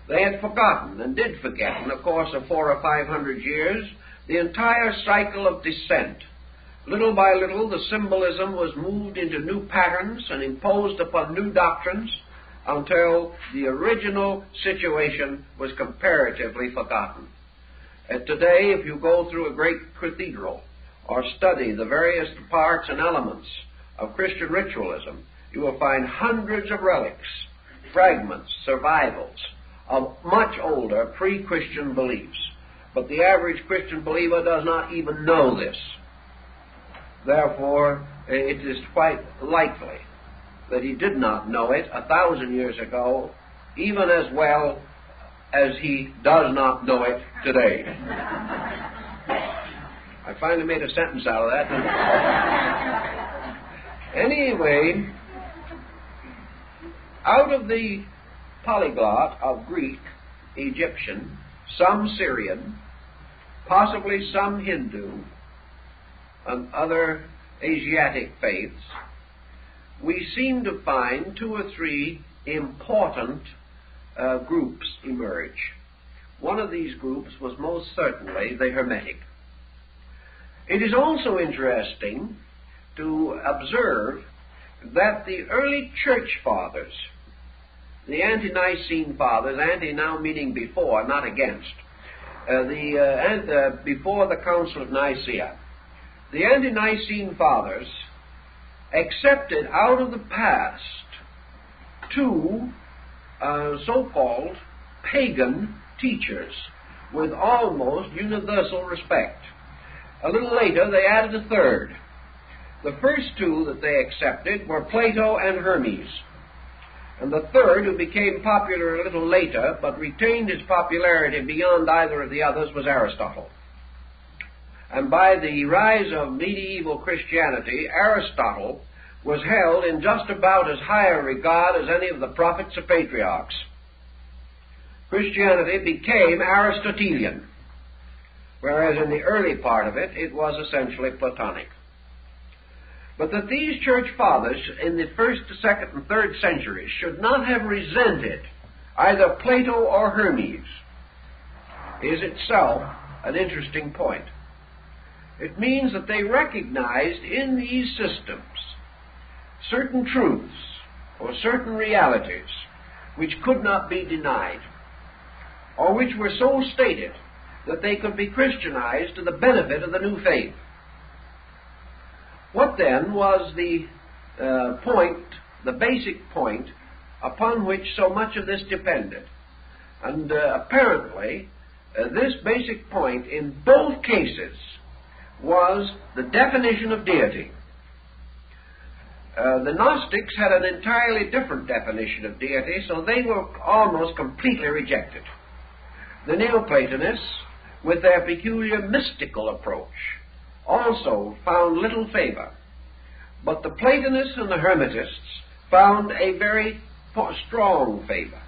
They had forgotten, and did forget, in the course of 400 or 500 years, the entire cycle of descent. Little by little, the symbolism was moved into new patterns and imposed upon new doctrines until the original situation was comparatively forgotten. And today, if you go through a great cathedral or study the various parts and elements of Christian ritualism, you will find hundreds of relics, fragments, survivals of much older pre-Christian beliefs. But the average Christian believer does not even know this. Therefore, it is quite likely that he did not know it 1,000 years ago, even as well as he does not know it today. I finally made a sentence out of that. Anyway, out of the polyglot of Greek, Egyptian, some Syrian, possibly some Hindu, and other Asiatic faiths, we seem to find 2 or 3 important groups emerge. One of these groups was most certainly the Hermetic. It is also interesting to observe that the early church fathers, the ante-Nicene fathers, ante now meaning before, not against, before the Council of Nicaea, the ante-Nicene Fathers accepted out of the past two so-called pagan teachers with almost universal respect. A little later they added a third. The first two that they accepted were Plato and Hermes. And the third, who became popular a little later, but retained his popularity beyond either of the others, was Aristotle. And by the rise of medieval Christianity, Aristotle was held in just about as high a regard as any of the prophets or patriarchs. Christianity became Aristotelian, whereas in the early part of it, it was essentially Platonic. But that these church fathers in the first, second, and third centuries should not have resented either Plato or Hermes is itself an interesting point. It means that they recognized in these systems certain truths or certain realities which could not be denied, or which were so stated that they could be Christianized to the benefit of the new faith. What then was the the basic point upon which so much of this depended? And apparently, this basic point in both cases was the definition of deity. The Gnostics had an entirely different definition of deity, so they were almost completely rejected. The Neoplatonists, with their peculiar mystical approach, also found little favor. But the Platonists and the Hermetists found a very strong favor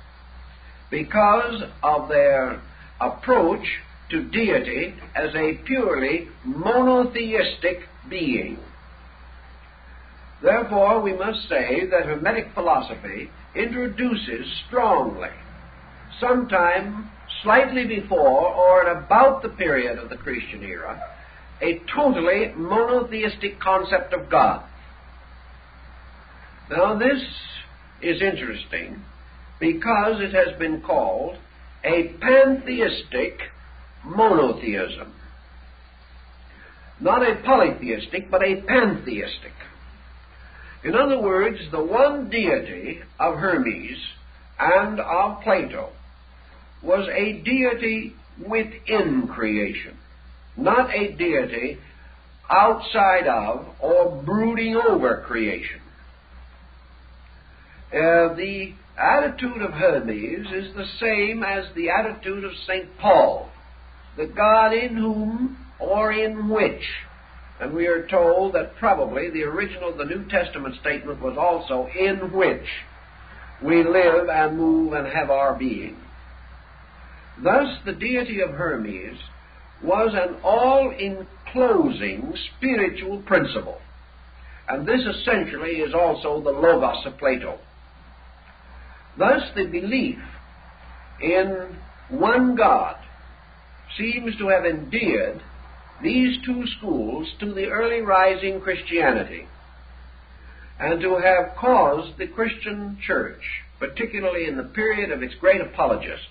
because of their approach to deity as a purely monotheistic being. Therefore, we must say that Hermetic philosophy introduces strongly, sometime slightly before or at about the period of the Christian era, a totally monotheistic concept of God. Now, this is interesting because it has been called a pantheistic monotheism. Not a polytheistic, but a pantheistic. In other words, the one deity of Hermes and of Plato was a deity within creation, not a deity outside of or brooding over creation. The attitude of Hermes is the same as the attitude of St. Paul, the God in whom or in which. And we are told that probably the original of the New Testament statement was also in which we live and move and have our being. Thus, the deity of Hermes was an all-enclosing spiritual principle. And this essentially is also the logos of Plato. Thus, the belief in one God seems to have endeared these two schools to the early rising Christianity, and to have caused the Christian church, particularly in the period of its great apologists,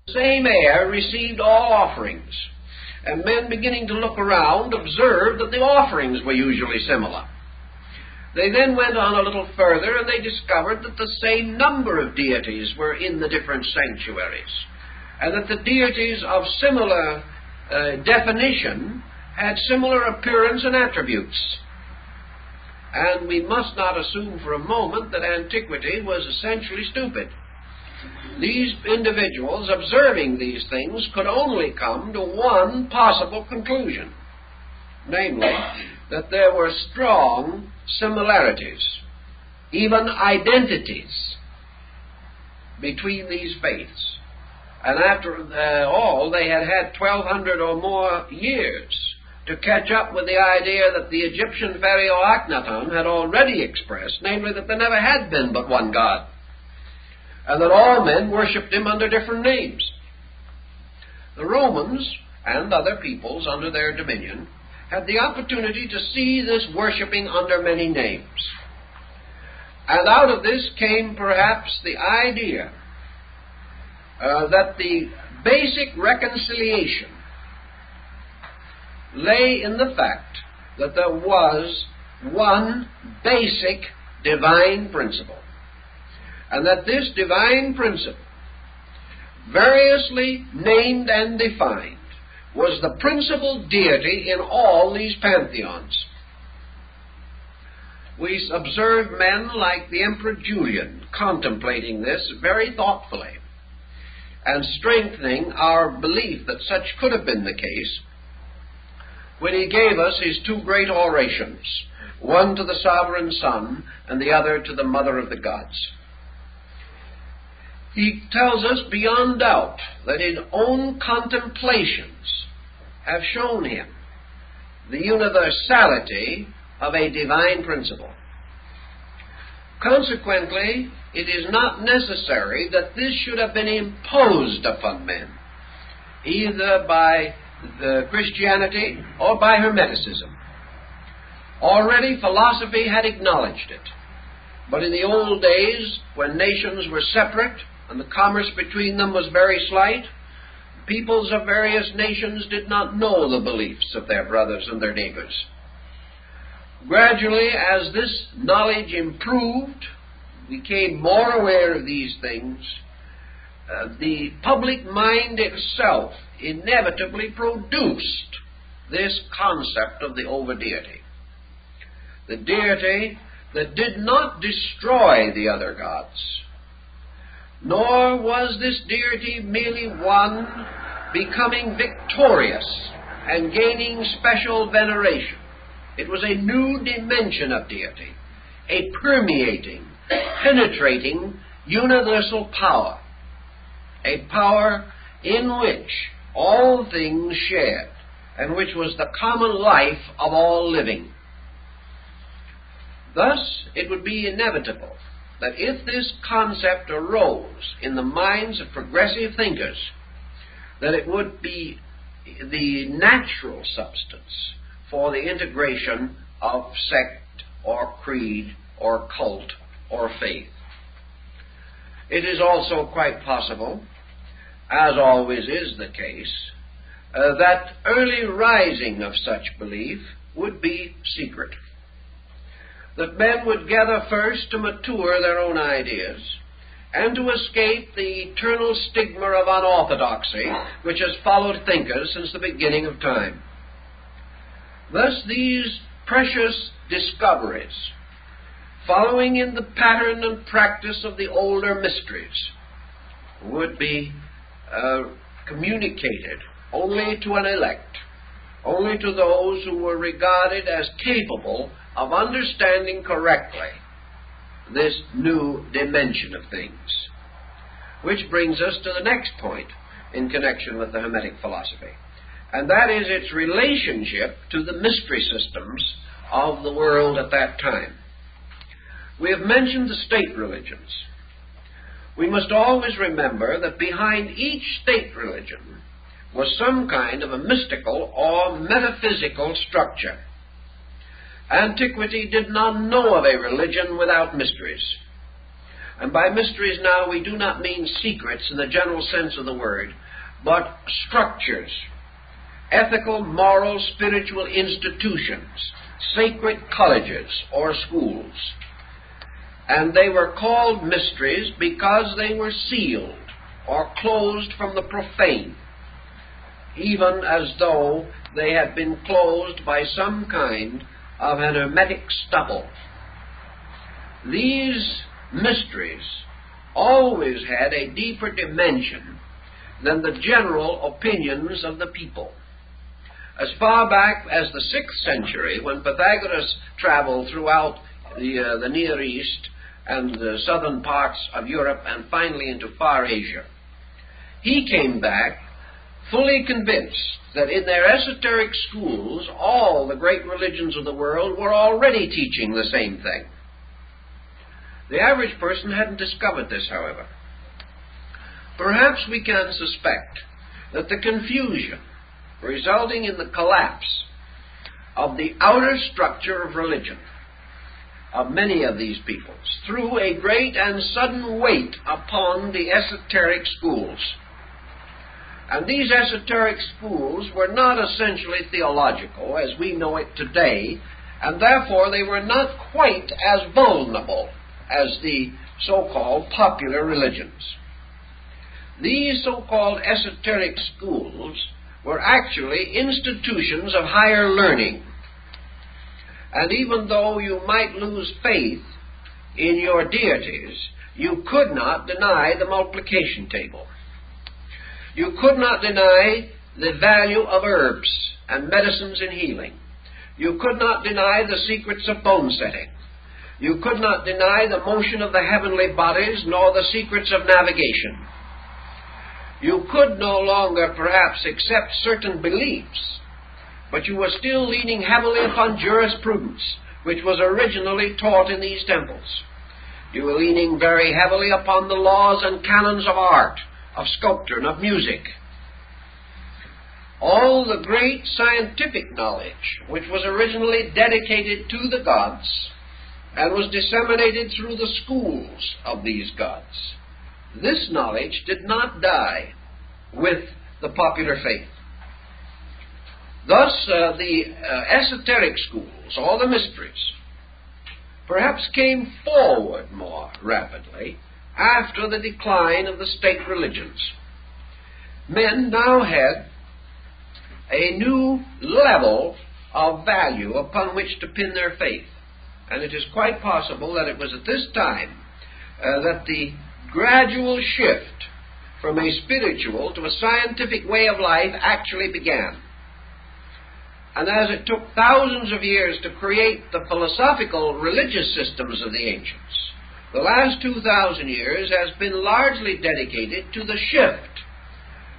the same air received all offerings, and men beginning to look around observed that the offerings were usually similar. They then went on a little further, and they discovered that the same number of deities were in the different sanctuaries, and that the deities of similar definition had similar appearance and attributes. And we must not assume for a moment that antiquity was essentially stupid. These individuals observing these things could only come to one possible conclusion, namely, that there were strong similarities, even identities, between these faiths. And after all, they had had 1,200 or more years to catch up with the idea that the Egyptian pharaoh Akhenaten had already expressed, namely that there never had been but one God, and that all men worshipped him under different names. The Romans and other peoples under their dominion had the opportunity to see this worshipping under many names. And out of this came perhaps the idea that the basic reconciliation lay in the fact that there was one basic divine principle, and that this divine principle, variously named and defined, was the principal deity in all these pantheons. We observe men like the Emperor Julian contemplating this very thoughtfully and strengthening our belief that such could have been the case when he gave us his two great orations, one to the sovereign Son and the other to the Mother of the Gods. He tells us beyond doubt that his own contemplations have shown him the universality of a divine principle. Consequently, it is not necessary that this should have been imposed upon men, either by Christianity or by Hermeticism. Already philosophy had acknowledged it, but in the old days, when nations were separate and the commerce between them was very slight, peoples of various nations did not know the beliefs of their brothers and their neighbors. Gradually, as this knowledge improved, became more aware of these things, the public mind itself inevitably produced this concept of the over-deity. The deity that did not destroy the other gods, nor was this deity merely one becoming victorious and gaining special veneration. It was a new dimension of deity, a permeating, penetrating, universal power, a power in which all things shared, and which was the common life of all living. Thus, it would be inevitable that if this concept arose in the minds of progressive thinkers, that it would be the natural substance for the integration of sect or creed or cult or faith. It is also quite possible, as always is the case, that early rising of such belief would be secret. That men would gather first to mature their own ideas and to escape the eternal stigma of unorthodoxy which has followed thinkers since the beginning of time. Thus these precious discoveries, following in the pattern and practice of the older mysteries, would be communicated only to an elect, only to those who were regarded as capable of understanding correctly this new dimension of things. Which brings us to the next point in connection with the Hermetic philosophy, and that is its relationship to the mystery systems of the world at that time. We have mentioned the state religions. We must always remember that behind each state religion was some kind of a mystical or metaphysical structure. Antiquity did not know of a religion without mysteries. And by mysteries now we do not mean secrets in the general sense of the word, but structures, ethical, moral, spiritual institutions, sacred colleges or schools. And they were called mysteries because they were sealed or closed from the profane, even as though they had been closed by some kind of an hermetic stopple. These mysteries always had a deeper dimension than the general opinions of the people. As far back as the 6th century, when Pythagoras traveled throughout the Near East and the southern parts of Europe and finally into Far Asia, he came back fully convinced that in their esoteric schools all the great religions of the world were already teaching the same thing. The average person hadn't discovered this, however. Perhaps we can suspect that the confusion resulting in the collapse of the outer structure of religion of many of these peoples threw a great and sudden weight upon the esoteric schools. And these esoteric schools were not essentially theological as we know it today, and therefore they were not quite as vulnerable as the so-called popular religions. These so-called esoteric schools were actually institutions of higher learning. And even though you might lose faith in your deities, you could not deny the multiplication table. You could not deny the value of herbs and medicines in healing. You could not deny the secrets of bone setting. You could not deny the motion of the heavenly bodies, nor the secrets of navigation. You could no longer perhaps accept certain beliefs, but you were still leaning heavily upon jurisprudence, which was originally taught in these temples. You were leaning very heavily upon the laws and canons of art, of sculpture, and of music. All the great scientific knowledge, which was originally dedicated to the gods, and was disseminated through the schools of these gods, this knowledge did not die with the popular faith. Thus, the esoteric schools, all the mysteries, perhaps came forward more rapidly after the decline of the state religions. Men now had a new level of value upon which to pin their faith. And it is quite possible that it was at this time that the gradual shift from a spiritual to a scientific way of life actually began. And as it took thousands of years to create the philosophical religious systems of the ancients, the last 2,000 years has been largely dedicated to the shift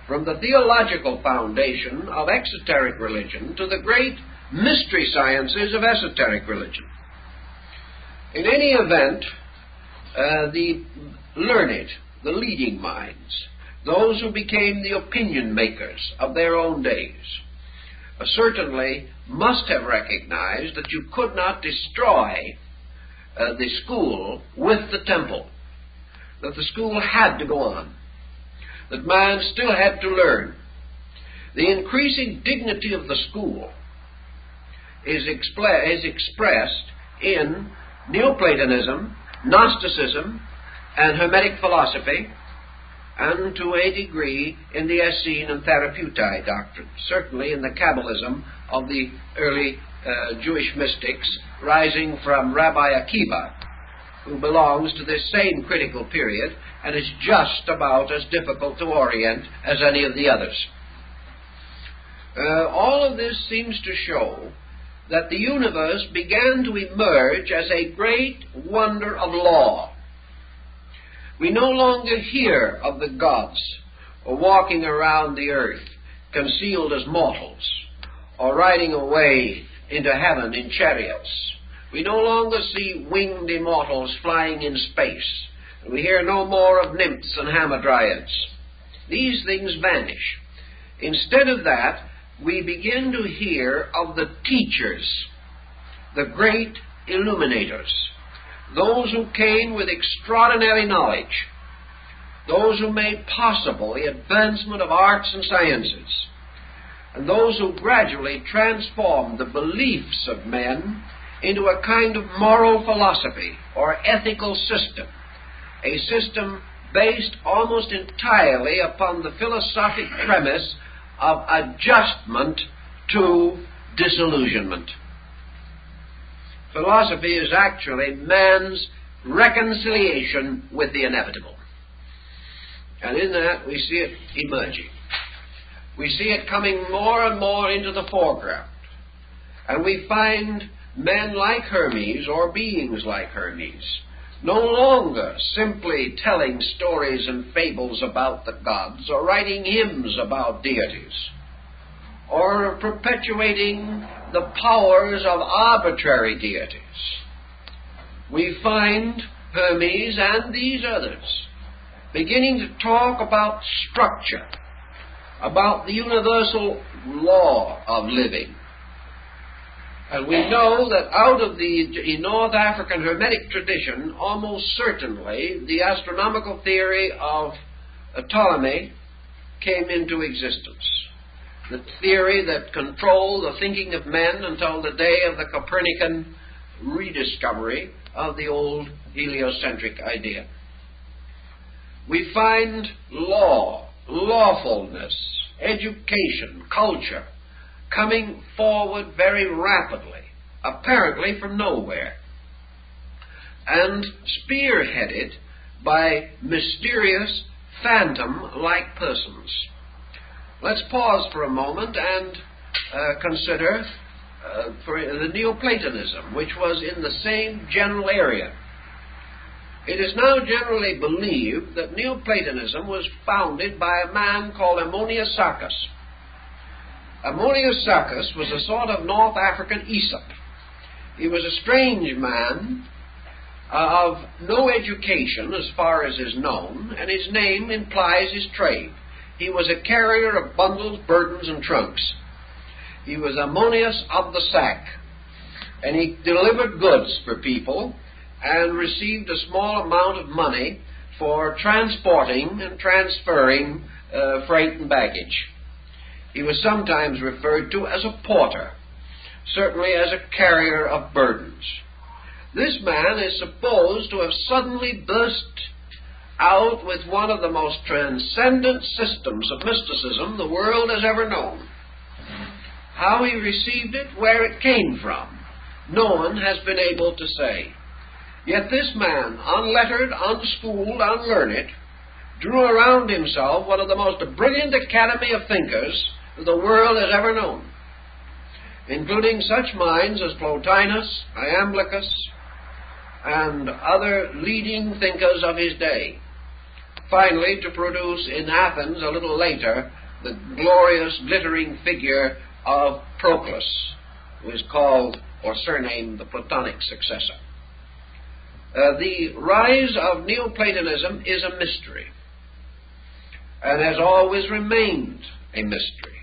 from the theological foundation of exoteric religion to the great mystery sciences of esoteric religion. In any event, the learned, the leading minds, those who became the opinion makers of their own days, certainly must have recognized that you could not destroy the school with the temple, that the school had to go on, that man still had to learn. The increasing dignity of the school is expressed in Neoplatonism, Gnosticism, and Hermetic philosophy, and to a degree in the Essene and Therapeutae doctrine, certainly in the Kabbalism of the early Jewish mystics, rising from Rabbi Akiva, who belongs to this same critical period and is just about as difficult to orient as any of the others. All of this seems to show that the universe began to emerge as a great wonder of law. We no longer hear of the gods walking around the earth concealed as mortals, or riding away into heaven in chariots. We no longer see winged immortals flying in space. We hear no more of nymphs and hamadryads. These things vanish. Instead of that, we begin to hear of the teachers, the great illuminators, those who came with extraordinary knowledge, those who made possible the advancement of arts and sciences, and those who gradually transformed the beliefs of men into a kind of moral philosophy or ethical system, a system based almost entirely upon the philosophic premise of adjustment to disillusionment. Philosophy is actually man's reconciliation with the inevitable. And in that we see it emerging. We see it coming more and more into the foreground. And we find men like Hermes, or beings like Hermes, no longer simply telling stories and fables about the gods, or writing hymns about deities, or perpetuating the powers of arbitrary deities. We find Hermes and these others beginning to talk about structure, about the universal law of living. And we know that out of the North African Hermetic tradition, almost certainly the astronomical theory of Ptolemy came into existence. The theory that controlled the thinking of men until the day of the Copernican rediscovery of the old heliocentric idea. We find law, lawfulness, education, culture coming forward very rapidly, apparently from nowhere, and spearheaded by mysterious, phantom-like persons. Let's pause for a moment and consider for the Neoplatonism, which was in the same general area. It is now generally believed that Neoplatonism was founded by a man called Ammonius Saccas. Ammonius Saccas was a sort of North African Aesop. He was a strange man of no education as far as is known, and his name implies his trade. He was a carrier of bundles, burdens, and trunks. He was Ammonius of the sack, and he delivered goods for people and received a small amount of money for transporting and transferring freight and baggage. He was sometimes referred to as a porter, certainly as a carrier of burdens. This man is supposed to have suddenly burst out with one of the most transcendent systems of mysticism the world has ever known. How he received it, where it came from, no one has been able to say. Yet this man, unlettered, unschooled, unlearned, drew around himself one of the most brilliant academy of thinkers the world has ever known, including such minds as Plotinus, Iamblichus, and other leading thinkers of his day, finally to produce in Athens a little later the glorious, glittering figure of Proclus, who is called or surnamed the Platonic successor. The rise of Neoplatonism is a mystery, and has always remained a mystery.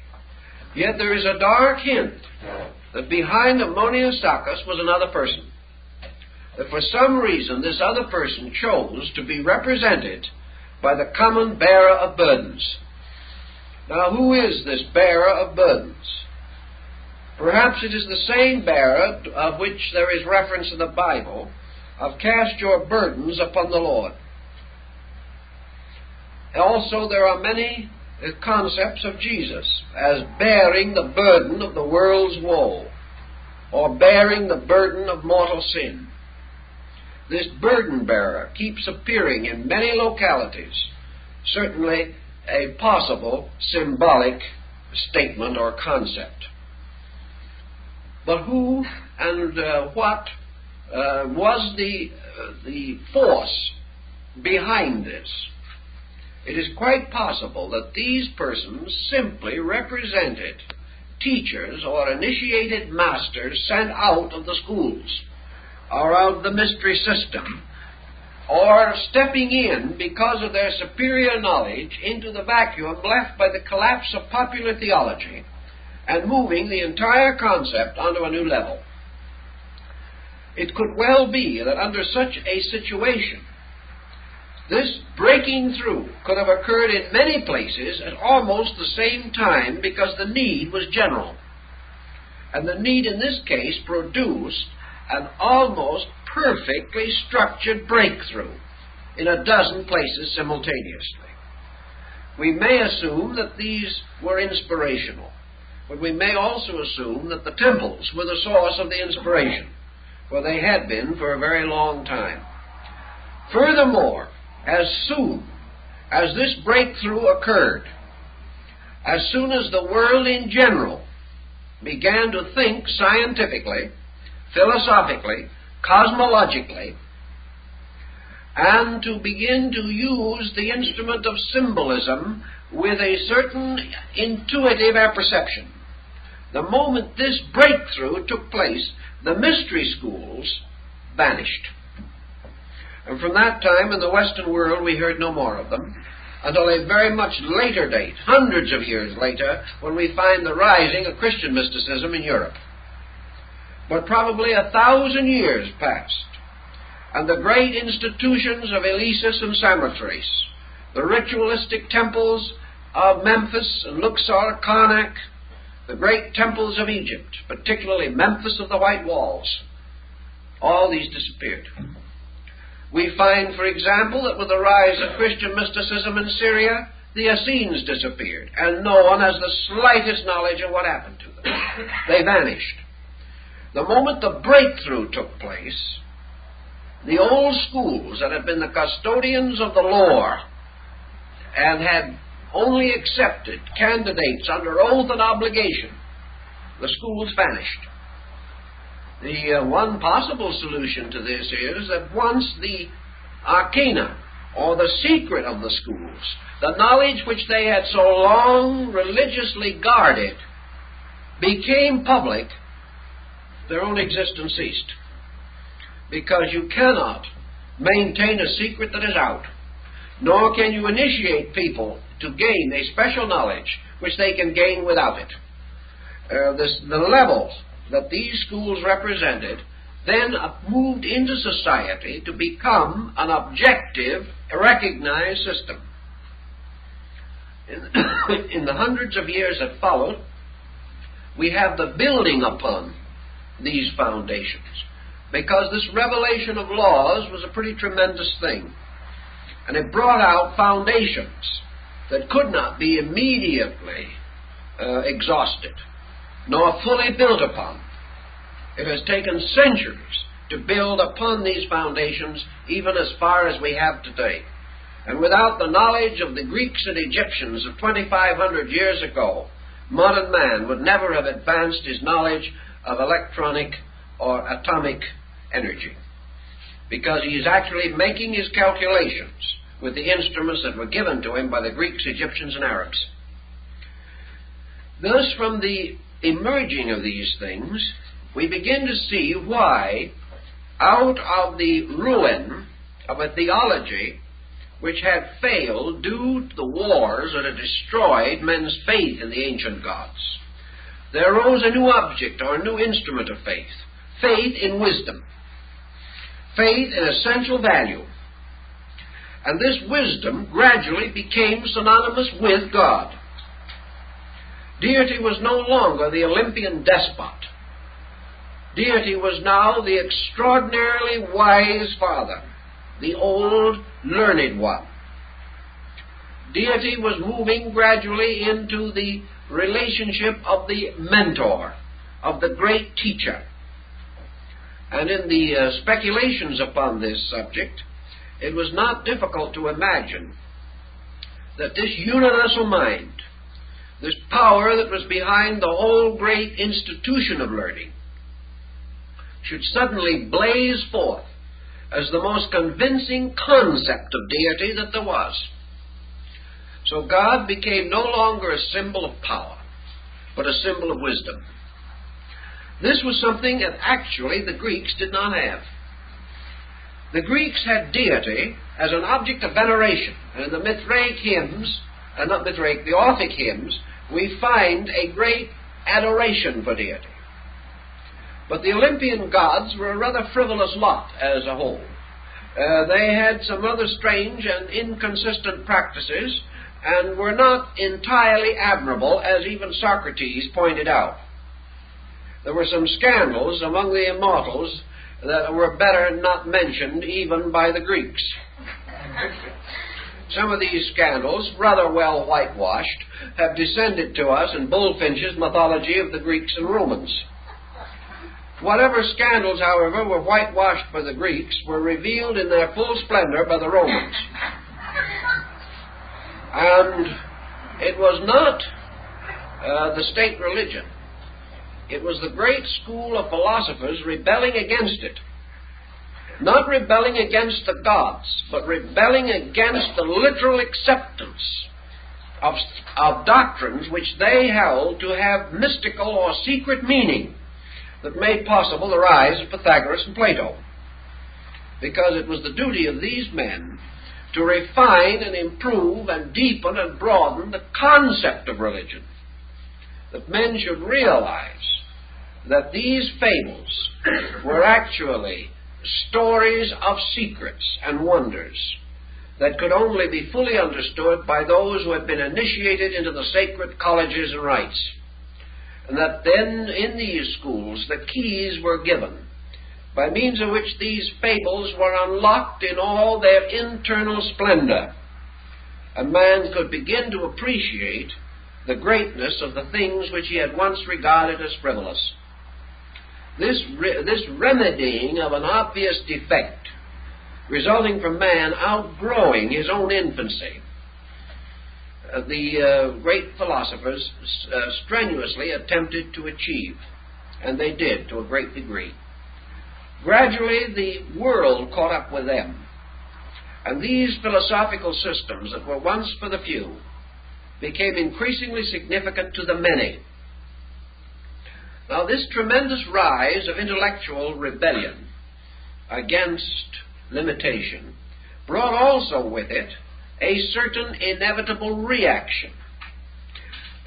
Yet there is a dark hint that behind Ammonius Saccas was another person, that for some reason this other person chose to be represented by the common bearer of burdens. Now, who is this bearer of burdens? Perhaps it is the same bearer of which there is reference in the Bible, of cast your burdens upon the Lord. Also, there are many concepts of Jesus as bearing the burden of the world's woe, or bearing the burden of mortal sin. This burden bearer keeps appearing in many localities, certainly a possible symbolic statement or concept. But who and what was the force behind this? It is quite possible that these persons simply represented teachers or initiated masters sent out of the schools or out of the mystery system, or stepping in because of their superior knowledge into the vacuum left by the collapse of popular theology and moving the entire concept onto a new level. It could well be that under such a situation, this breaking through could have occurred in many places at almost the same time, because the need was general. And the need in this case produced an almost perfectly structured breakthrough in a dozen places simultaneously. We may assume that these were inspirational, but we may also assume that the temples were the source of the inspiration, for they had been for a very long time. Furthermore, as soon as this breakthrough occurred, as soon as the world in general began to think scientifically, philosophically, cosmologically, and to begin to use the instrument of symbolism with a certain intuitive apperception, the moment this breakthrough took place, the mystery schools vanished. And from that time in the Western world we heard no more of them, until a very much later date, hundreds of years later, when we find the rising of Christian mysticism in Europe. But probably 1,000 years passed, and the great institutions of Eleusis and Samothrace, the ritualistic temples of Memphis and Luxor, Karnak, the great temples of Egypt, particularly Memphis of the White Walls, all these disappeared. We find, for example, that with the rise of Christian mysticism in Syria, the Essenes disappeared, and no one has the slightest knowledge of what happened to them. They vanished. The moment the breakthrough took place, the old schools that had been the custodians of the lore and had only accepted candidates under oath and obligation, the schools vanished. The one possible solution to this is that once the arcana, or the secret of the schools, the knowledge which they had so long religiously guarded, became public, their own existence ceased. Because you cannot maintain a secret that is out, nor can you initiate people to gain a special knowledge which they can gain without it. The levels that these schools represented then moved into society to become an objective, recognized system. In the hundreds of years that followed, we have the building upon these foundations, because this revelation of laws was a pretty tremendous thing, and it brought out foundations that could not be immediately exhausted, nor fully built upon. It has taken centuries to build upon these foundations, even as far as we have today. And without the knowledge of the Greeks and Egyptians of 2,500 years ago, modern man would never have advanced his knowledge of electronic or atomic energy, because he is actually making his calculations with the instruments that were given to him by the Greeks, Egyptians, and Arabs. Thus, from the emerging of these things, we begin to see why, out of the ruin of a theology which had failed due to the wars that had destroyed men's faith in the ancient gods, there arose a new object or a new instrument of faith. Faith in wisdom. Faith in essential value. And this wisdom gradually became synonymous with God. Deity was no longer the Olympian despot. Deity was now the extraordinarily wise Father, the old learned one. Deity was moving gradually into the relationship of the mentor, of the great teacher. And in the speculations upon this subject, it was not difficult to imagine that this universal mind, this power that was behind the whole great institution of learning, should suddenly blaze forth as the most convincing concept of deity that there was. So God became no longer a symbol of power, but a symbol of wisdom. This was something that actually the Greeks did not have. The Greeks had deity as an object of veneration. And in the Mithraic hymns, the Orphic hymns, we find a great adoration for deity. But the Olympian gods were a rather frivolous lot as a whole. They had some other strange and inconsistent practices, and were not entirely admirable, as even Socrates pointed out. There were some scandals among the immortals that were better not mentioned even by the Greeks. Some of these scandals, rather well whitewashed, have descended to us in Bullfinch's mythology of the Greeks and Romans. Whatever scandals, however, were whitewashed by the Greeks were revealed in their full splendor by the Romans. And it was not the state religion. It was the great school of philosophers rebelling against it. Not rebelling against the gods, but rebelling against the literal acceptance of doctrines which they held to have mystical or secret meaning that made possible the rise of Pythagoras and Plato. Because it was the duty of these men to refine and improve and deepen and broaden the concept of religion. That men should realize that these fables were actually stories of secrets and wonders that could only be fully understood by those who had been initiated into the sacred colleges and rites. And that then in these schools the keys were given, by means of which these fables were unlocked in all their internal splendor, and man could begin to appreciate the greatness of the things which he had once regarded as frivolous. This remedying of an obvious defect resulting from man outgrowing his own infancy, the great philosophers strenuously attempted to achieve, and they did to a great degree. Gradually the world caught up with them, and these philosophical systems that were once for the few became increasingly significant to the many. Now, this tremendous rise of intellectual rebellion against limitation brought also with it a certain inevitable reaction.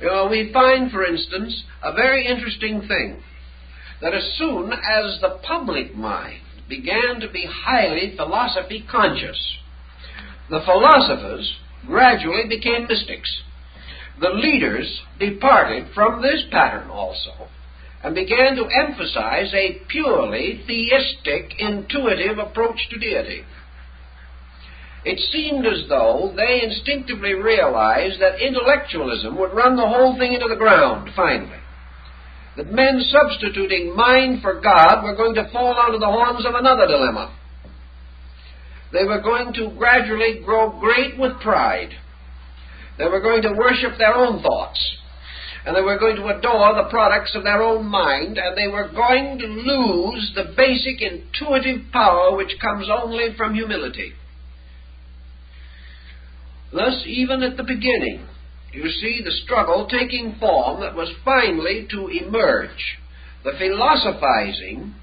We find, for instance, a very interesting thing, that as soon as the public mind began to be highly philosophy conscious, the philosophers gradually became mystics. The leaders departed from this pattern also, and began to emphasize a purely theistic, intuitive approach to deity. It seemed as though they instinctively realized that intellectualism would run the whole thing into the ground, finally. That men substituting mind for God were going to fall onto the horns of another dilemma. They were going to gradually grow great with pride. They were going to worship their own thoughts, and they were going to adore the products of their own mind, and they were going to lose the basic intuitive power which comes only from humility. Thus, even at the beginning, you see the struggle taking form that was finally to emerge. The philosophizing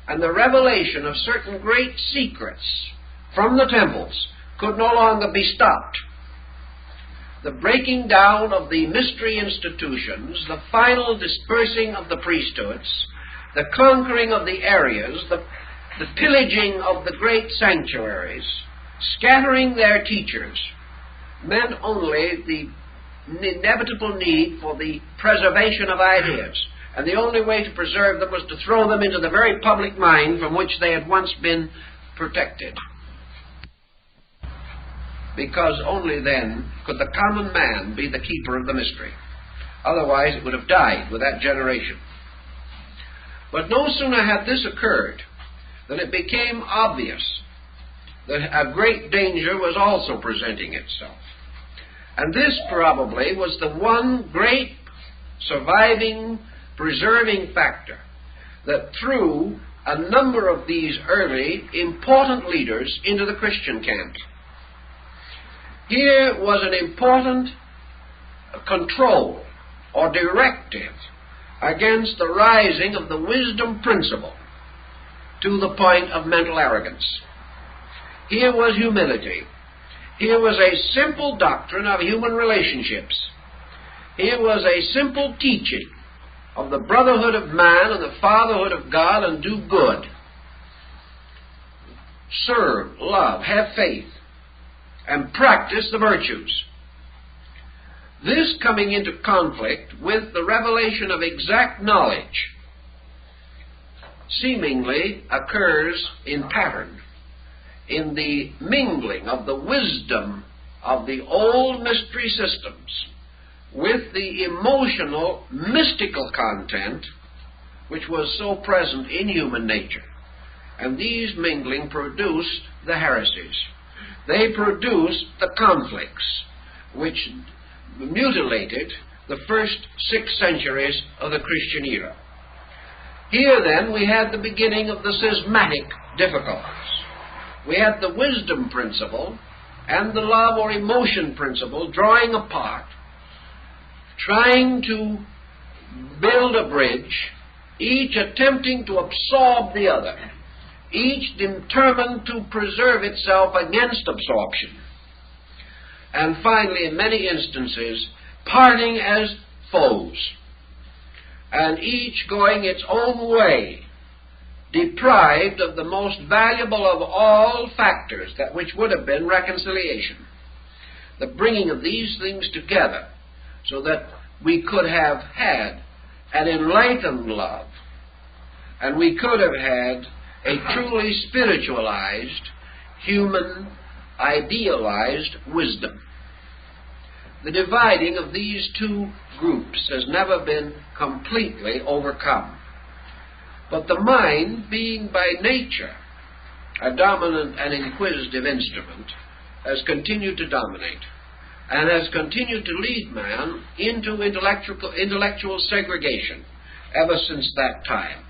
and the revelation of certain great secrets from the temples could no longer be stopped. The breaking down of the mystery institutions, the final dispersing of the priesthoods, the conquering of the areas, the pillaging of the great sanctuaries, scattering their teachers, meant only the inevitable need for the preservation of ideas. And the only way to preserve them was to throw them into the very public mind from which they had once been protected. Because only then could the common man be the keeper of the mystery. Otherwise it would have died with that generation. But no sooner had this occurred than it became obvious that a great danger was also presenting itself. And this probably was the one great surviving, preserving factor that threw a number of these early important leaders into the Christian camp. Here was an important control or directive against the rising of the wisdom principle to the point of mental arrogance. Here was humility. Here was a simple doctrine of human relationships. Here was a simple teaching of the brotherhood of man and the fatherhood of God, and do good. Serve, love, have faith, and practice the virtues. This coming into conflict with the revelation of exact knowledge seemingly occurs in pattern, in the mingling of the wisdom of the old mystery systems with the emotional, mystical content which was so present in human nature. And these mingling produced the heresies. They produced the conflicts which mutilated the first 6 centuries of the Christian era. Here then we had the beginning of the schismatic difficulties. We had the wisdom principle and the love or emotion principle drawing apart, trying to build a bridge, each attempting to absorb the other, each determined to preserve itself against absorption, and finally, in many instances, parting as foes, and each going its own way, deprived of the most valuable of all factors, that which would have been reconciliation. The bringing of these things together so that we could have had an enlightened love, and we could have had a truly spiritualized, human, idealized wisdom. The dividing of these two groups has never been completely overcome. But the mind, being by nature a dominant and inquisitive instrument, has continued to dominate and has continued to lead man into intellectual segregation ever since that time.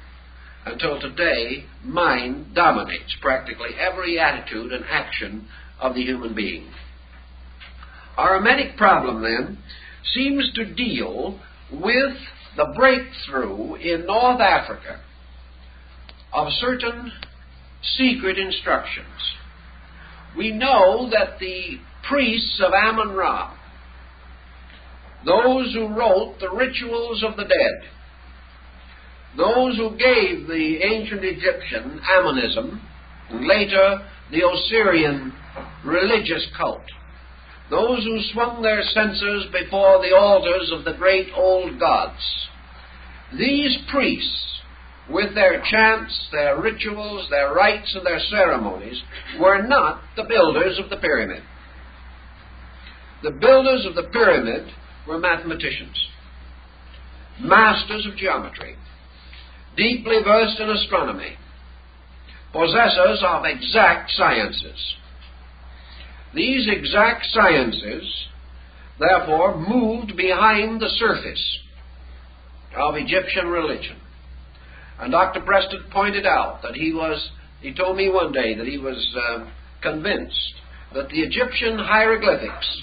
Until today, mind dominates practically every attitude and action of the human being. Our Hermetic problem, then, seems to deal with the breakthrough in North Africa of certain secret instructions. We know that the priests of Amun-Ra, those who wrote the rituals of the dead, those who gave the ancient Egyptian Amunism, and later the Osirian religious cult, those who swung their censers before the altars of the great old gods, these priests, with their chants, their rituals, their rites, and their ceremonies, were not the builders of the pyramid. The builders of the pyramid were mathematicians, masters of geometry, deeply versed in astronomy, possessors of exact sciences. These exact sciences, therefore, moved behind the surface of Egyptian religion. And Dr. Preston pointed out that he told me one day that he was convinced that the Egyptian hieroglyphics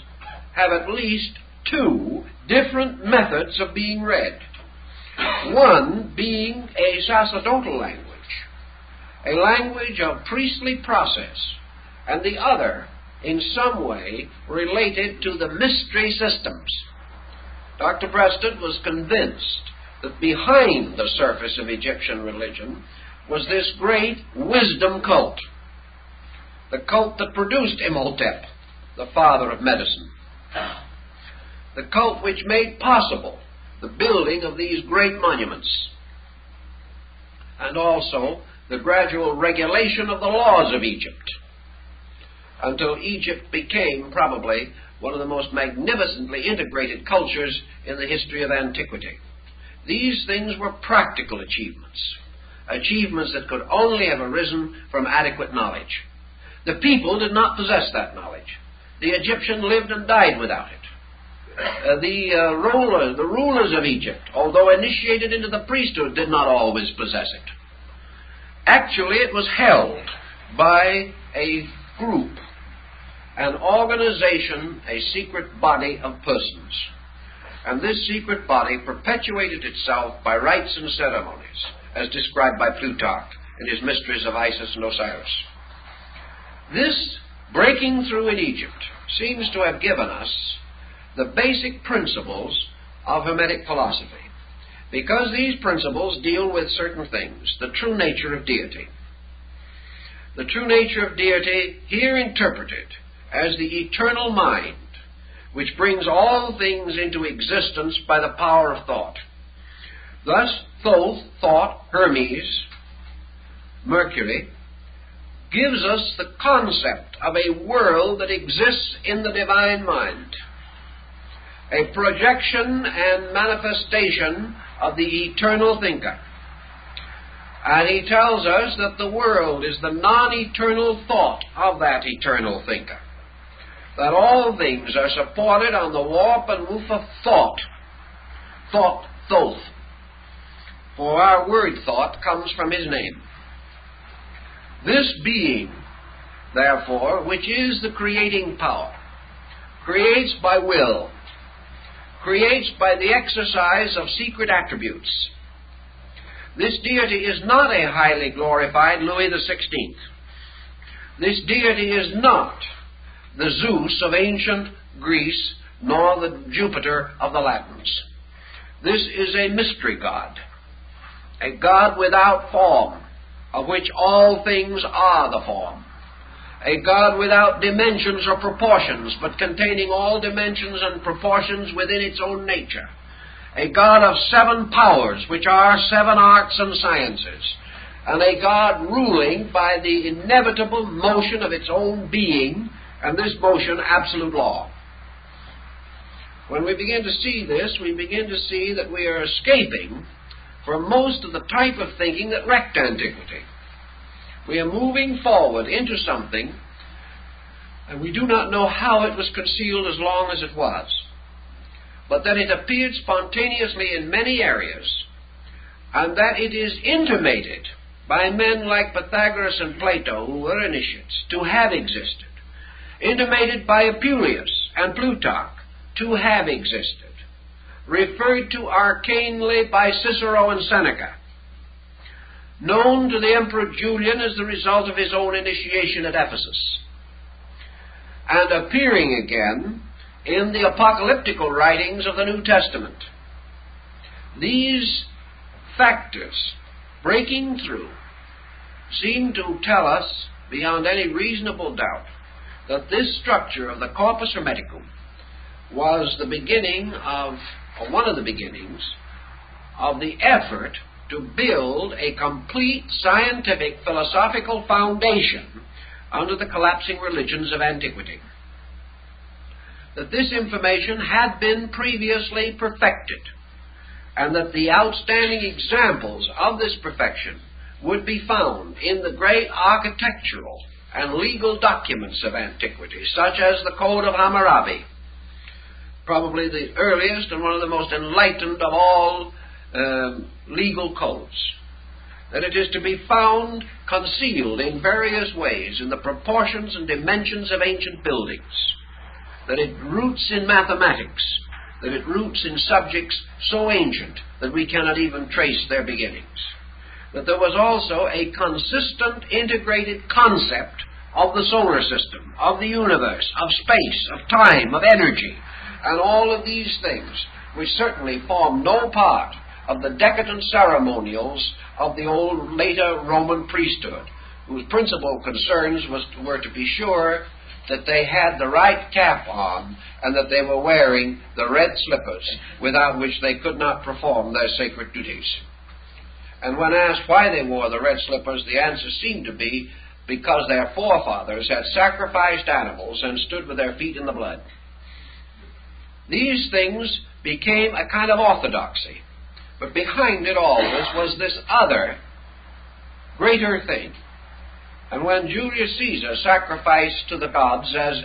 have at least two different methods of being read. One being a sacerdotal language, a language of priestly process, and the other in some way related to the mystery systems. Dr. Preston was convinced that behind the surface of Egyptian religion was this great wisdom cult, the cult that produced Imhotep, the father of medicine, the cult which made possible the building of these great monuments, and also the gradual regulation of the laws of Egypt, until Egypt became probably one of the most magnificently integrated cultures in the history of antiquity. These things were practical achievements, achievements that could only have arisen from adequate knowledge. The people did not possess that knowledge. The Egyptian lived and died without it. The rulers of Egypt, although initiated into the priesthood, did not always possess it. Actually, it was held by a group, an organization, a secret body of persons. And this secret body perpetuated itself by rites and ceremonies, as described by Plutarch in his Mysteries of Isis and Osiris. This breaking through in Egypt seems to have given us the basic principles of Hermetic philosophy, because these principles deal with certain things, the true nature of deity. The true nature of deity, here interpreted as the eternal mind, which brings all things into existence by the power of thought. Thus, Thoth, thought, Hermes, Mercury, gives us the concept of a world that exists in the divine mind, a projection and manifestation of the eternal thinker. And he tells us that the world is the non-eternal thought of that eternal thinker, that all things are supported on the warp and woof of thought, Thoth, for our word thought comes from his name. This being, therefore, which is the creating power, creates by will, creates by the exercise of secret attributes. This deity is not a highly glorified Louis XVI. This deity is not the Zeus of ancient Greece, nor the Jupiter of the Latins. This is a mystery God, a God without form, of which all things are the form, a God without dimensions or proportions, but containing all dimensions and proportions within its own nature, a God of 7 powers, which are 7 arts and sciences, and a God ruling by the inevitable motion of its own being, and this motion absolute law. When we begin to see this, we begin to see that we are escaping from most of the type of thinking that wrecked antiquity. We are moving forward into something, and we do not know how it was concealed as long as it was, but that it appeared spontaneously in many areas, and that it is intimated by men like Pythagoras and Plato, who were initiates, to have existed, intimated by Apuleius and Plutarch, to have existed, referred to arcanely by Cicero and Seneca, known to the Emperor Julian as the result of his own initiation at Ephesus, and appearing again in the apocalyptical writings of the New Testament. These factors, breaking through, seem to tell us, beyond any reasonable doubt, that this structure of the Corpus Hermeticum was the beginning of, or one of the beginnings, of the effort to build a complete scientific philosophical foundation under the collapsing religions of antiquity. That this information had been previously perfected, and that the outstanding examples of this perfection would be found in the great architectural and legal documents of antiquity, such as the Code of Hammurabi, probably the earliest and one of the most enlightened of all legal codes. That it is to be found concealed in various ways in the proportions and dimensions of ancient buildings. That it roots in mathematics. That it roots in subjects so ancient that we cannot even trace their beginnings. That there was also a consistent, integrated concept of the solar system, of the universe, of space, of time, of energy, and all of these things, which certainly form no part of the decadent ceremonials of the old, later Roman priesthood, whose principal concerns were to be sure that they had the right cap on and that they were wearing the red slippers, without which they could not perform their sacred duties. And when asked why they wore the red slippers, the answer seemed to be because their forefathers had sacrificed animals and stood with their feet in the blood. These things became a kind of orthodoxy. But behind it all was this other, greater thing. And when Julius Caesar sacrificed to the gods as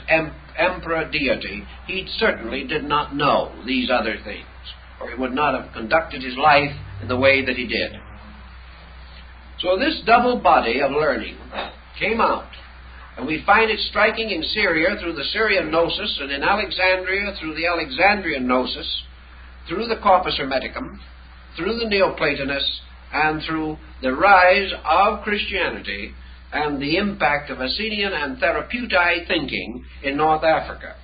emperor deity, he certainly did not know these other things, or he would not have conducted his life in the way that he did. So this double body of learning came out, and we find it striking in Syria through the Syrian Gnosis, and in Alexandria through the Alexandrian Gnosis, through the Corpus Hermeticum, through the Neoplatonists, and through the rise of Christianity and the impact of Essenian and Therapeutae thinking in North Africa.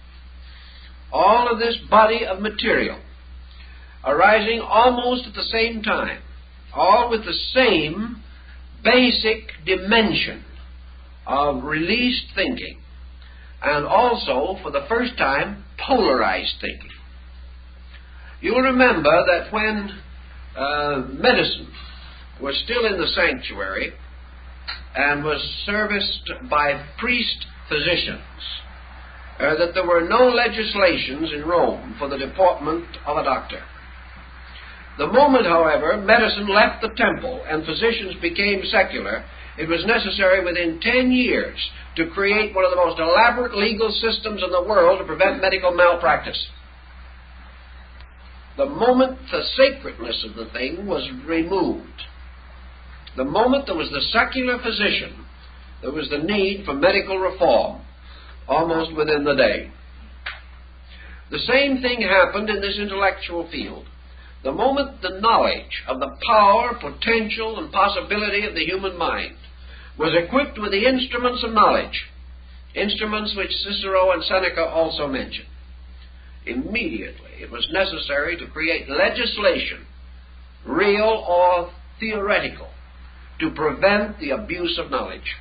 All of this body of material arising almost at the same time, all with the same basic dimension of released thinking, and also, for the first time, polarized thinking. You'll remember that when medicine was still in the sanctuary and was serviced by priest physicians, that there were no legislations in Rome for the deportment of a doctor. The moment, however, medicine left the temple and physicians became secular, it was necessary within 10 years to create one of the most elaborate legal systems in the world to prevent medical malpractice. The moment the sacredness of the thing was removed, the moment there was the secular physician, there was the need for medical reform, almost within the day. The same thing happened in this intellectual field. The moment the knowledge of the power, potential, and possibility of the human mind was equipped with the instruments of knowledge, instruments which Cicero and Seneca also mentioned, immediately it was necessary to create legislation, real or theoretical, to prevent the abuse of knowledge.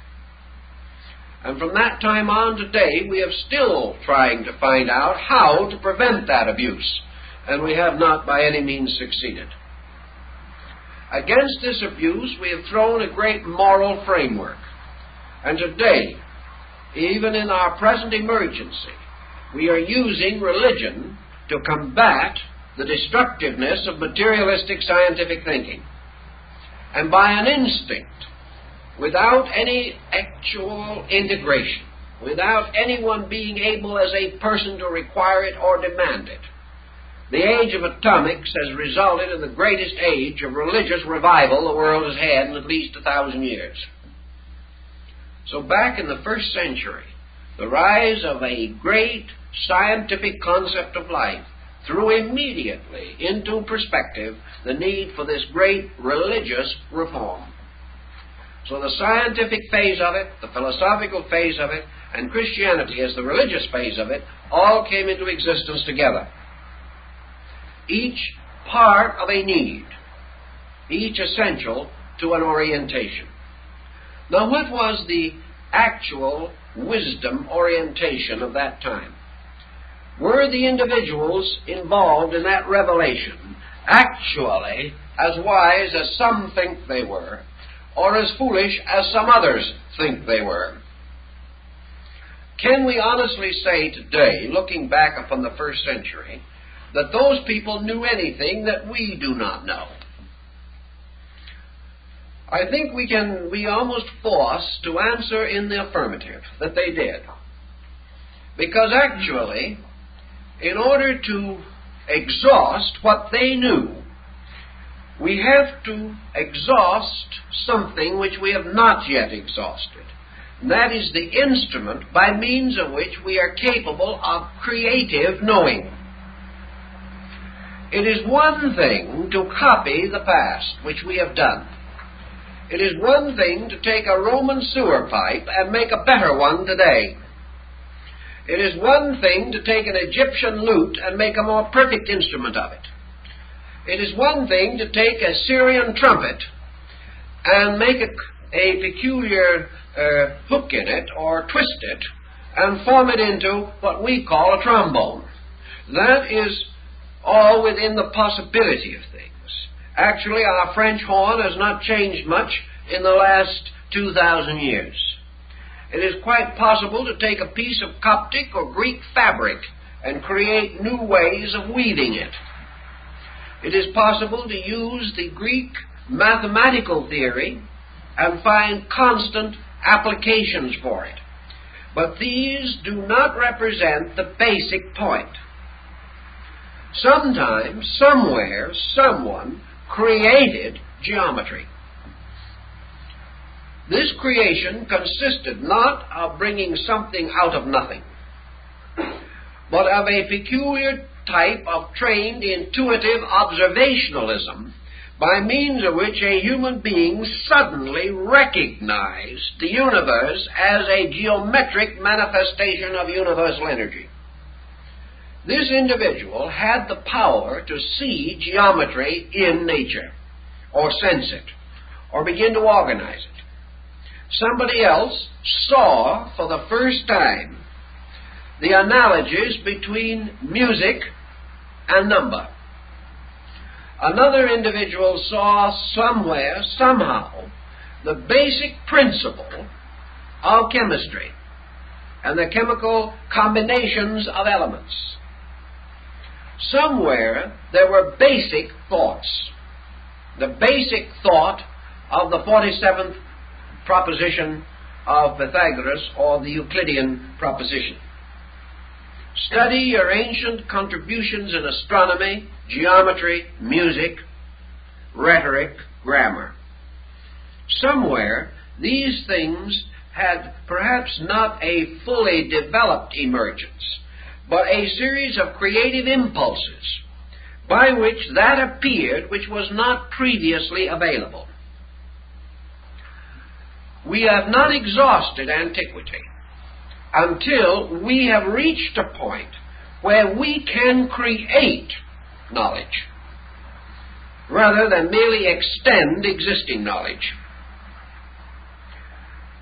And from that time on today, we are still trying to find out how to prevent that abuse, and we have not by any means succeeded. Against this abuse, we have thrown a great moral framework. And today, even in our present emergency, we are using religion to combat the destructiveness of materialistic scientific thinking. And by an instinct, without any actual integration, without anyone being able as a person to require it or demand it, the age of atomics has resulted in the greatest age of religious revival the world has had in at least 1,000 years. So back in the first century, the rise of a great scientific concept of life threw immediately into perspective the need for this great religious reform. So the scientific phase of it, the philosophical phase of it, and Christianity as the religious phase of it, all came into existence together. Each part of a need, each essential to an orientation. Now, what was the actual wisdom orientation of that time? Were the individuals involved in that revelation actually as wise as some think they were, or as foolish as some others think they were? Can we honestly say today, looking back upon the first century, that those people knew anything that we do not know? I think we can be almost forced to answer in the affirmative that they did. Because actually, in order to exhaust what they knew, we have to exhaust something which we have not yet exhausted. And that is the instrument by means of which we are capable of creative knowing. It is one thing to copy the past, which we have done. It is one thing to take a Roman sewer pipe and make a better one today. It is one thing to take an Egyptian lute and make a more perfect instrument of it. It is one thing to take a Syrian trumpet and make a peculiar hook in it or twist it and form it into what we call a trombone. That is all within the possibility of things. Actually, our French horn has not changed much in the last 2,000 years. It is quite possible to take a piece of Coptic or Greek fabric and create new ways of weaving it. It is possible to use the Greek mathematical theory and find constant applications for it. But these do not represent the basic point. Sometime, somewhere, someone created geometry. This creation consisted not of bringing something out of nothing, but of a peculiar type of trained intuitive observationalism by means of which a human being suddenly recognized the universe as a geometric manifestation of universal energy. This individual had the power to see geometry in nature, or sense it, or begin to organize it. Somebody else saw for the first time the analogies between music and number. Another individual saw somewhere, somehow, the basic principle of chemistry and the chemical combinations of elements. Somewhere there were basic thoughts. The basic thought of the 47th proposition of Pythagoras, or the Euclidean proposition. Study your ancient contributions in astronomy, geometry, music, rhetoric, grammar. Somewhere these things had perhaps not a fully developed emergence, but a series of creative impulses by which that appeared which was not previously available. We have not exhausted antiquity until we have reached a point where we can create knowledge rather than merely extend existing knowledge.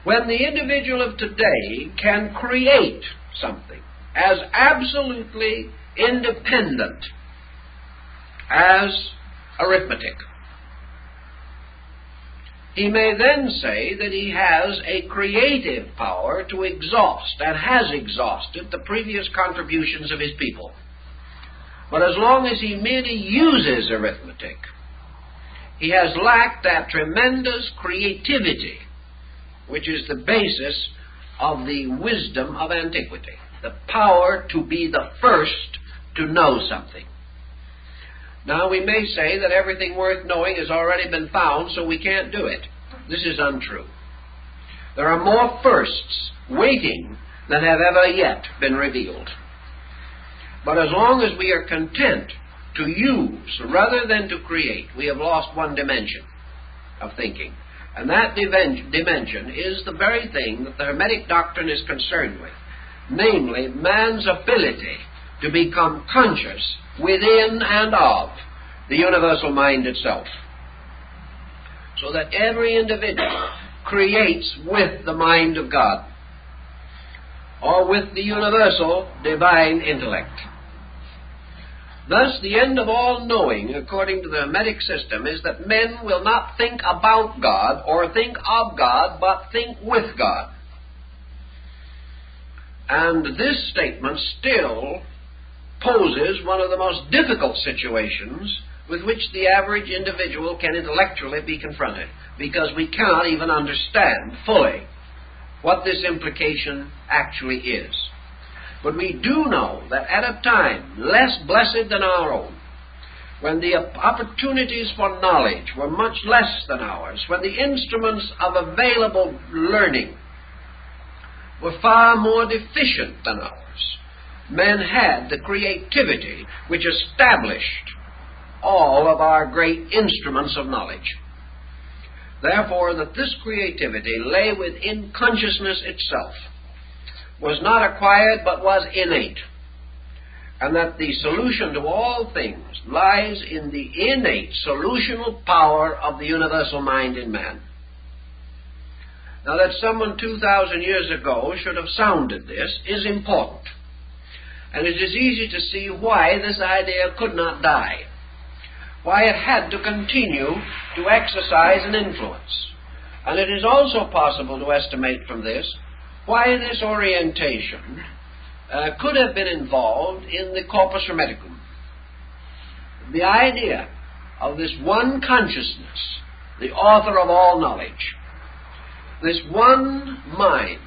when the individual of today can create something as absolutely independent as arithmetic, he may then say that he has a creative power to exhaust and has exhausted the previous contributions of his people. But as long as he merely uses arithmetic, he has lacked that tremendous creativity which is the basis of the wisdom of antiquity, the power to be the first to know something. Now, we may say that everything worth knowing has already been found, so we can't do it. This is untrue. There are more firsts waiting than have ever yet been revealed. But as long as we are content to use rather than to create, we have lost one dimension of thinking. And that dimension is the very thing that the Hermetic doctrine is concerned with, namely man's ability to become conscious within and of the universal mind itself, so that every individual creates with the mind of God, or with the universal divine intellect. Thus, the end of all knowing, according to the Hermetic system, is that men will not think about God or think of God, but think with God. And this statement still poses one of the most difficult situations with which the average individual can intellectually be confronted, because we cannot even understand fully what this implication actually is. But we do know that at a time less blessed than our own, when the opportunities for knowledge were much less than ours, when the instruments of available learning were far more deficient than ours, men had the creativity which established all of our great instruments of knowledge. Therefore, that this creativity lay within consciousness itself, was not acquired but was innate, and that the solution to all things lies in the innate solutional power of the universal mind in man. Now, that someone 2,000 years ago should have sounded this is important, and it is easy to see why this idea could not die, why it had to continue to exercise an influence. And it is also possible to estimate from this why this orientation could have been involved in the Corpus Hermeticum. The idea of this one consciousness, the author of all knowledge, this one mind,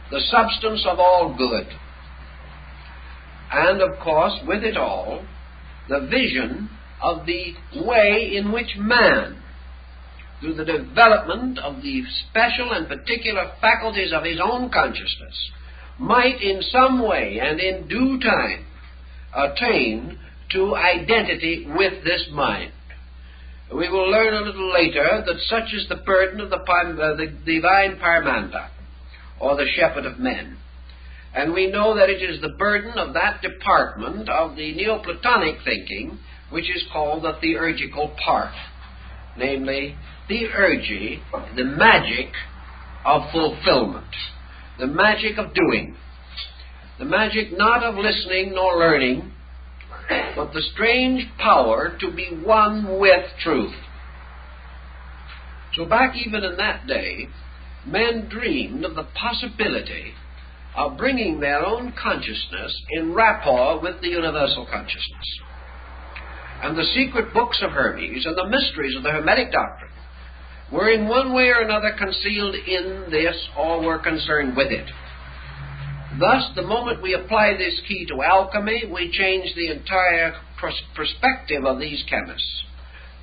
the substance of all good, and of course with it all the vision of the way in which man, through the development of the special and particular faculties of his own consciousness, might in some way and in due time attain to identity with this mind. We will learn a little later that such is the burden of the divine Paramanda, or the shepherd of men. And we know that it is the burden of that department of the Neoplatonic thinking which is called the theurgical part, namely, theurgy, the magic of fulfillment, the magic of doing, the magic not of listening nor learning, but the strange power to be one with truth. So back even in that day, men dreamed of the possibility of bringing their own consciousness in rapport with the universal consciousness. And the secret books of Hermes and the mysteries of the Hermetic doctrine were in one way or another concealed in this, or were concerned with it. Thus, the moment we apply this key to alchemy, we change the entire perspective of these chemists.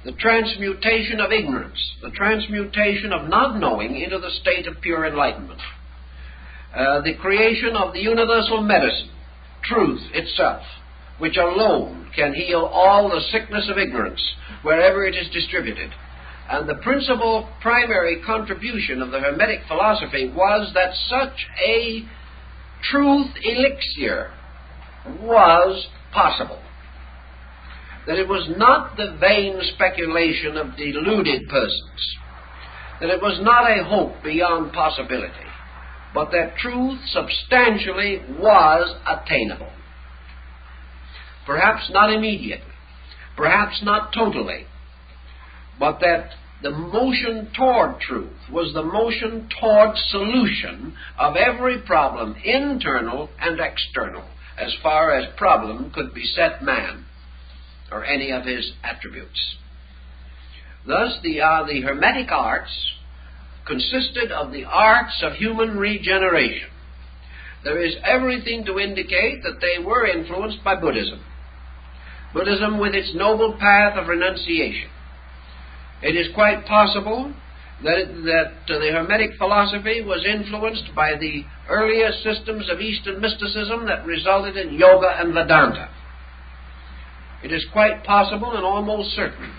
The transmutation of ignorance, the transmutation of not knowing into the state of pure enlightenment. The creation of the universal medicine, truth itself, which alone can heal all the sickness of ignorance wherever it is distributed. And the principal primary contribution of the Hermetic philosophy was that such a truth elixir was possible. That it was not the vain speculation of deluded persons, that it was not a hope beyond possibility, but that truth substantially was attainable. Perhaps not immediately, perhaps not totally, but that the motion toward truth was the motion toward solution of every problem, internal and external, as far as problem could beset man or any of his attributes. Thus, the Hermetic arts consisted of the arts of human regeneration. There is everything to indicate that they were influenced by Buddhism. Buddhism with its noble path of renunciation. It is quite possible that the Hermetic philosophy was influenced by the earlier systems of Eastern mysticism that resulted in yoga and Vedanta. It is quite possible and almost certain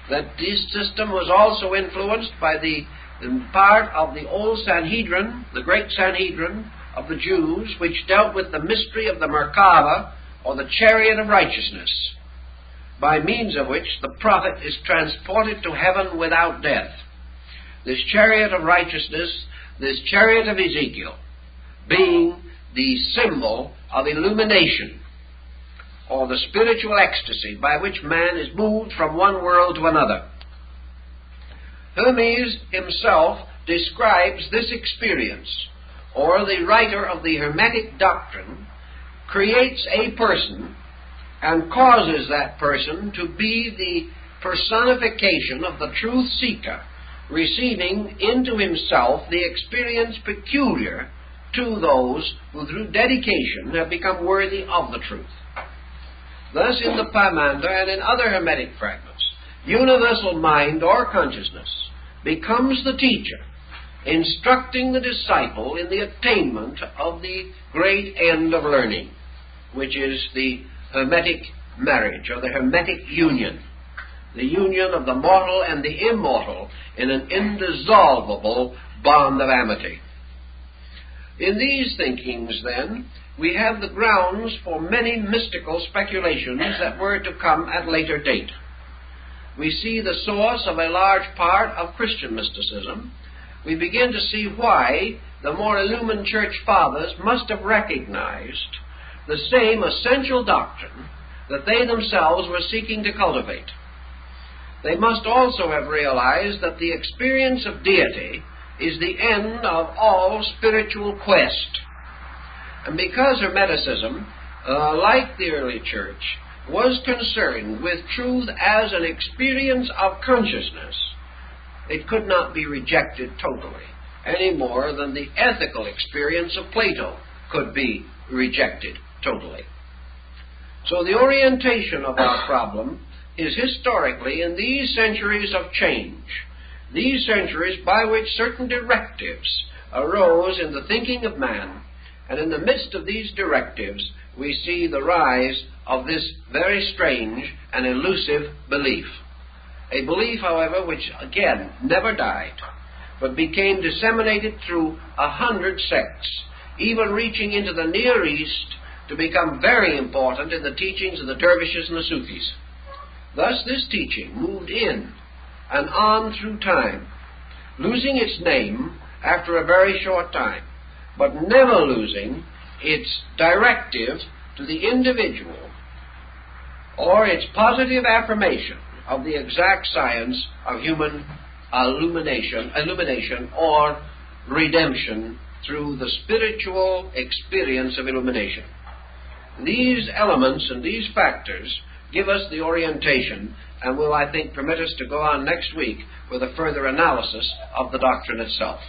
that this system was also influenced by the part of the old Sanhedrin, the great Sanhedrin of the Jews, which dealt with the mystery of the Merkava, or the chariot of righteousness, by means of which the prophet is transported to heaven without death. This chariot of righteousness, this chariot of Ezekiel, being the symbol of illumination, or the spiritual ecstasy by which man is moved from one world to another. Hermes himself describes this experience, or the writer of the Hermetic doctrine creates a person and causes that person to be the personification of the truth seeker, receiving into himself the experience peculiar to those who through dedication have become worthy of the truth. Thus, in the Pymander and in other Hermetic fragments, universal mind or consciousness becomes the teacher, instructing the disciple in the attainment of the great end of learning, which is the Hermetic marriage, or the Hermetic union, the union of the mortal and the immortal in an indissoluble bond of amity. In these thinkings, then, we have the grounds for many mystical speculations that were to come at later date. We see the source of a large part of Christian mysticism. We begin to see why the more illumined church fathers must have recognized the same essential doctrine that they themselves were seeking to cultivate. They must also have realized that the experience of deity is the end of all spiritual quest. And because Hermeticism, like the early church, was concerned with truth as an experience of consciousness, it could not be rejected totally, any more than the ethical experience of Plato could be rejected totally. So the orientation of our problem is historically in these centuries of change, these centuries by which certain directives arose in the thinking of man, and in the midst of these directives we see the rise of this very strange and elusive belief. A belief, however, which again never died, but became disseminated through 100 sects, even reaching into the Near East to become very important in the teachings of the dervishes and the Sufis. Thus this teaching moved in and on through time, losing its name after a very short time, but never losing its directive to the individual or its positive affirmation of the exact science of human illumination or redemption through the spiritual experience of illumination. These elements and these factors give us the orientation and will, I think, permit us to go on next week with a further analysis of the doctrine itself.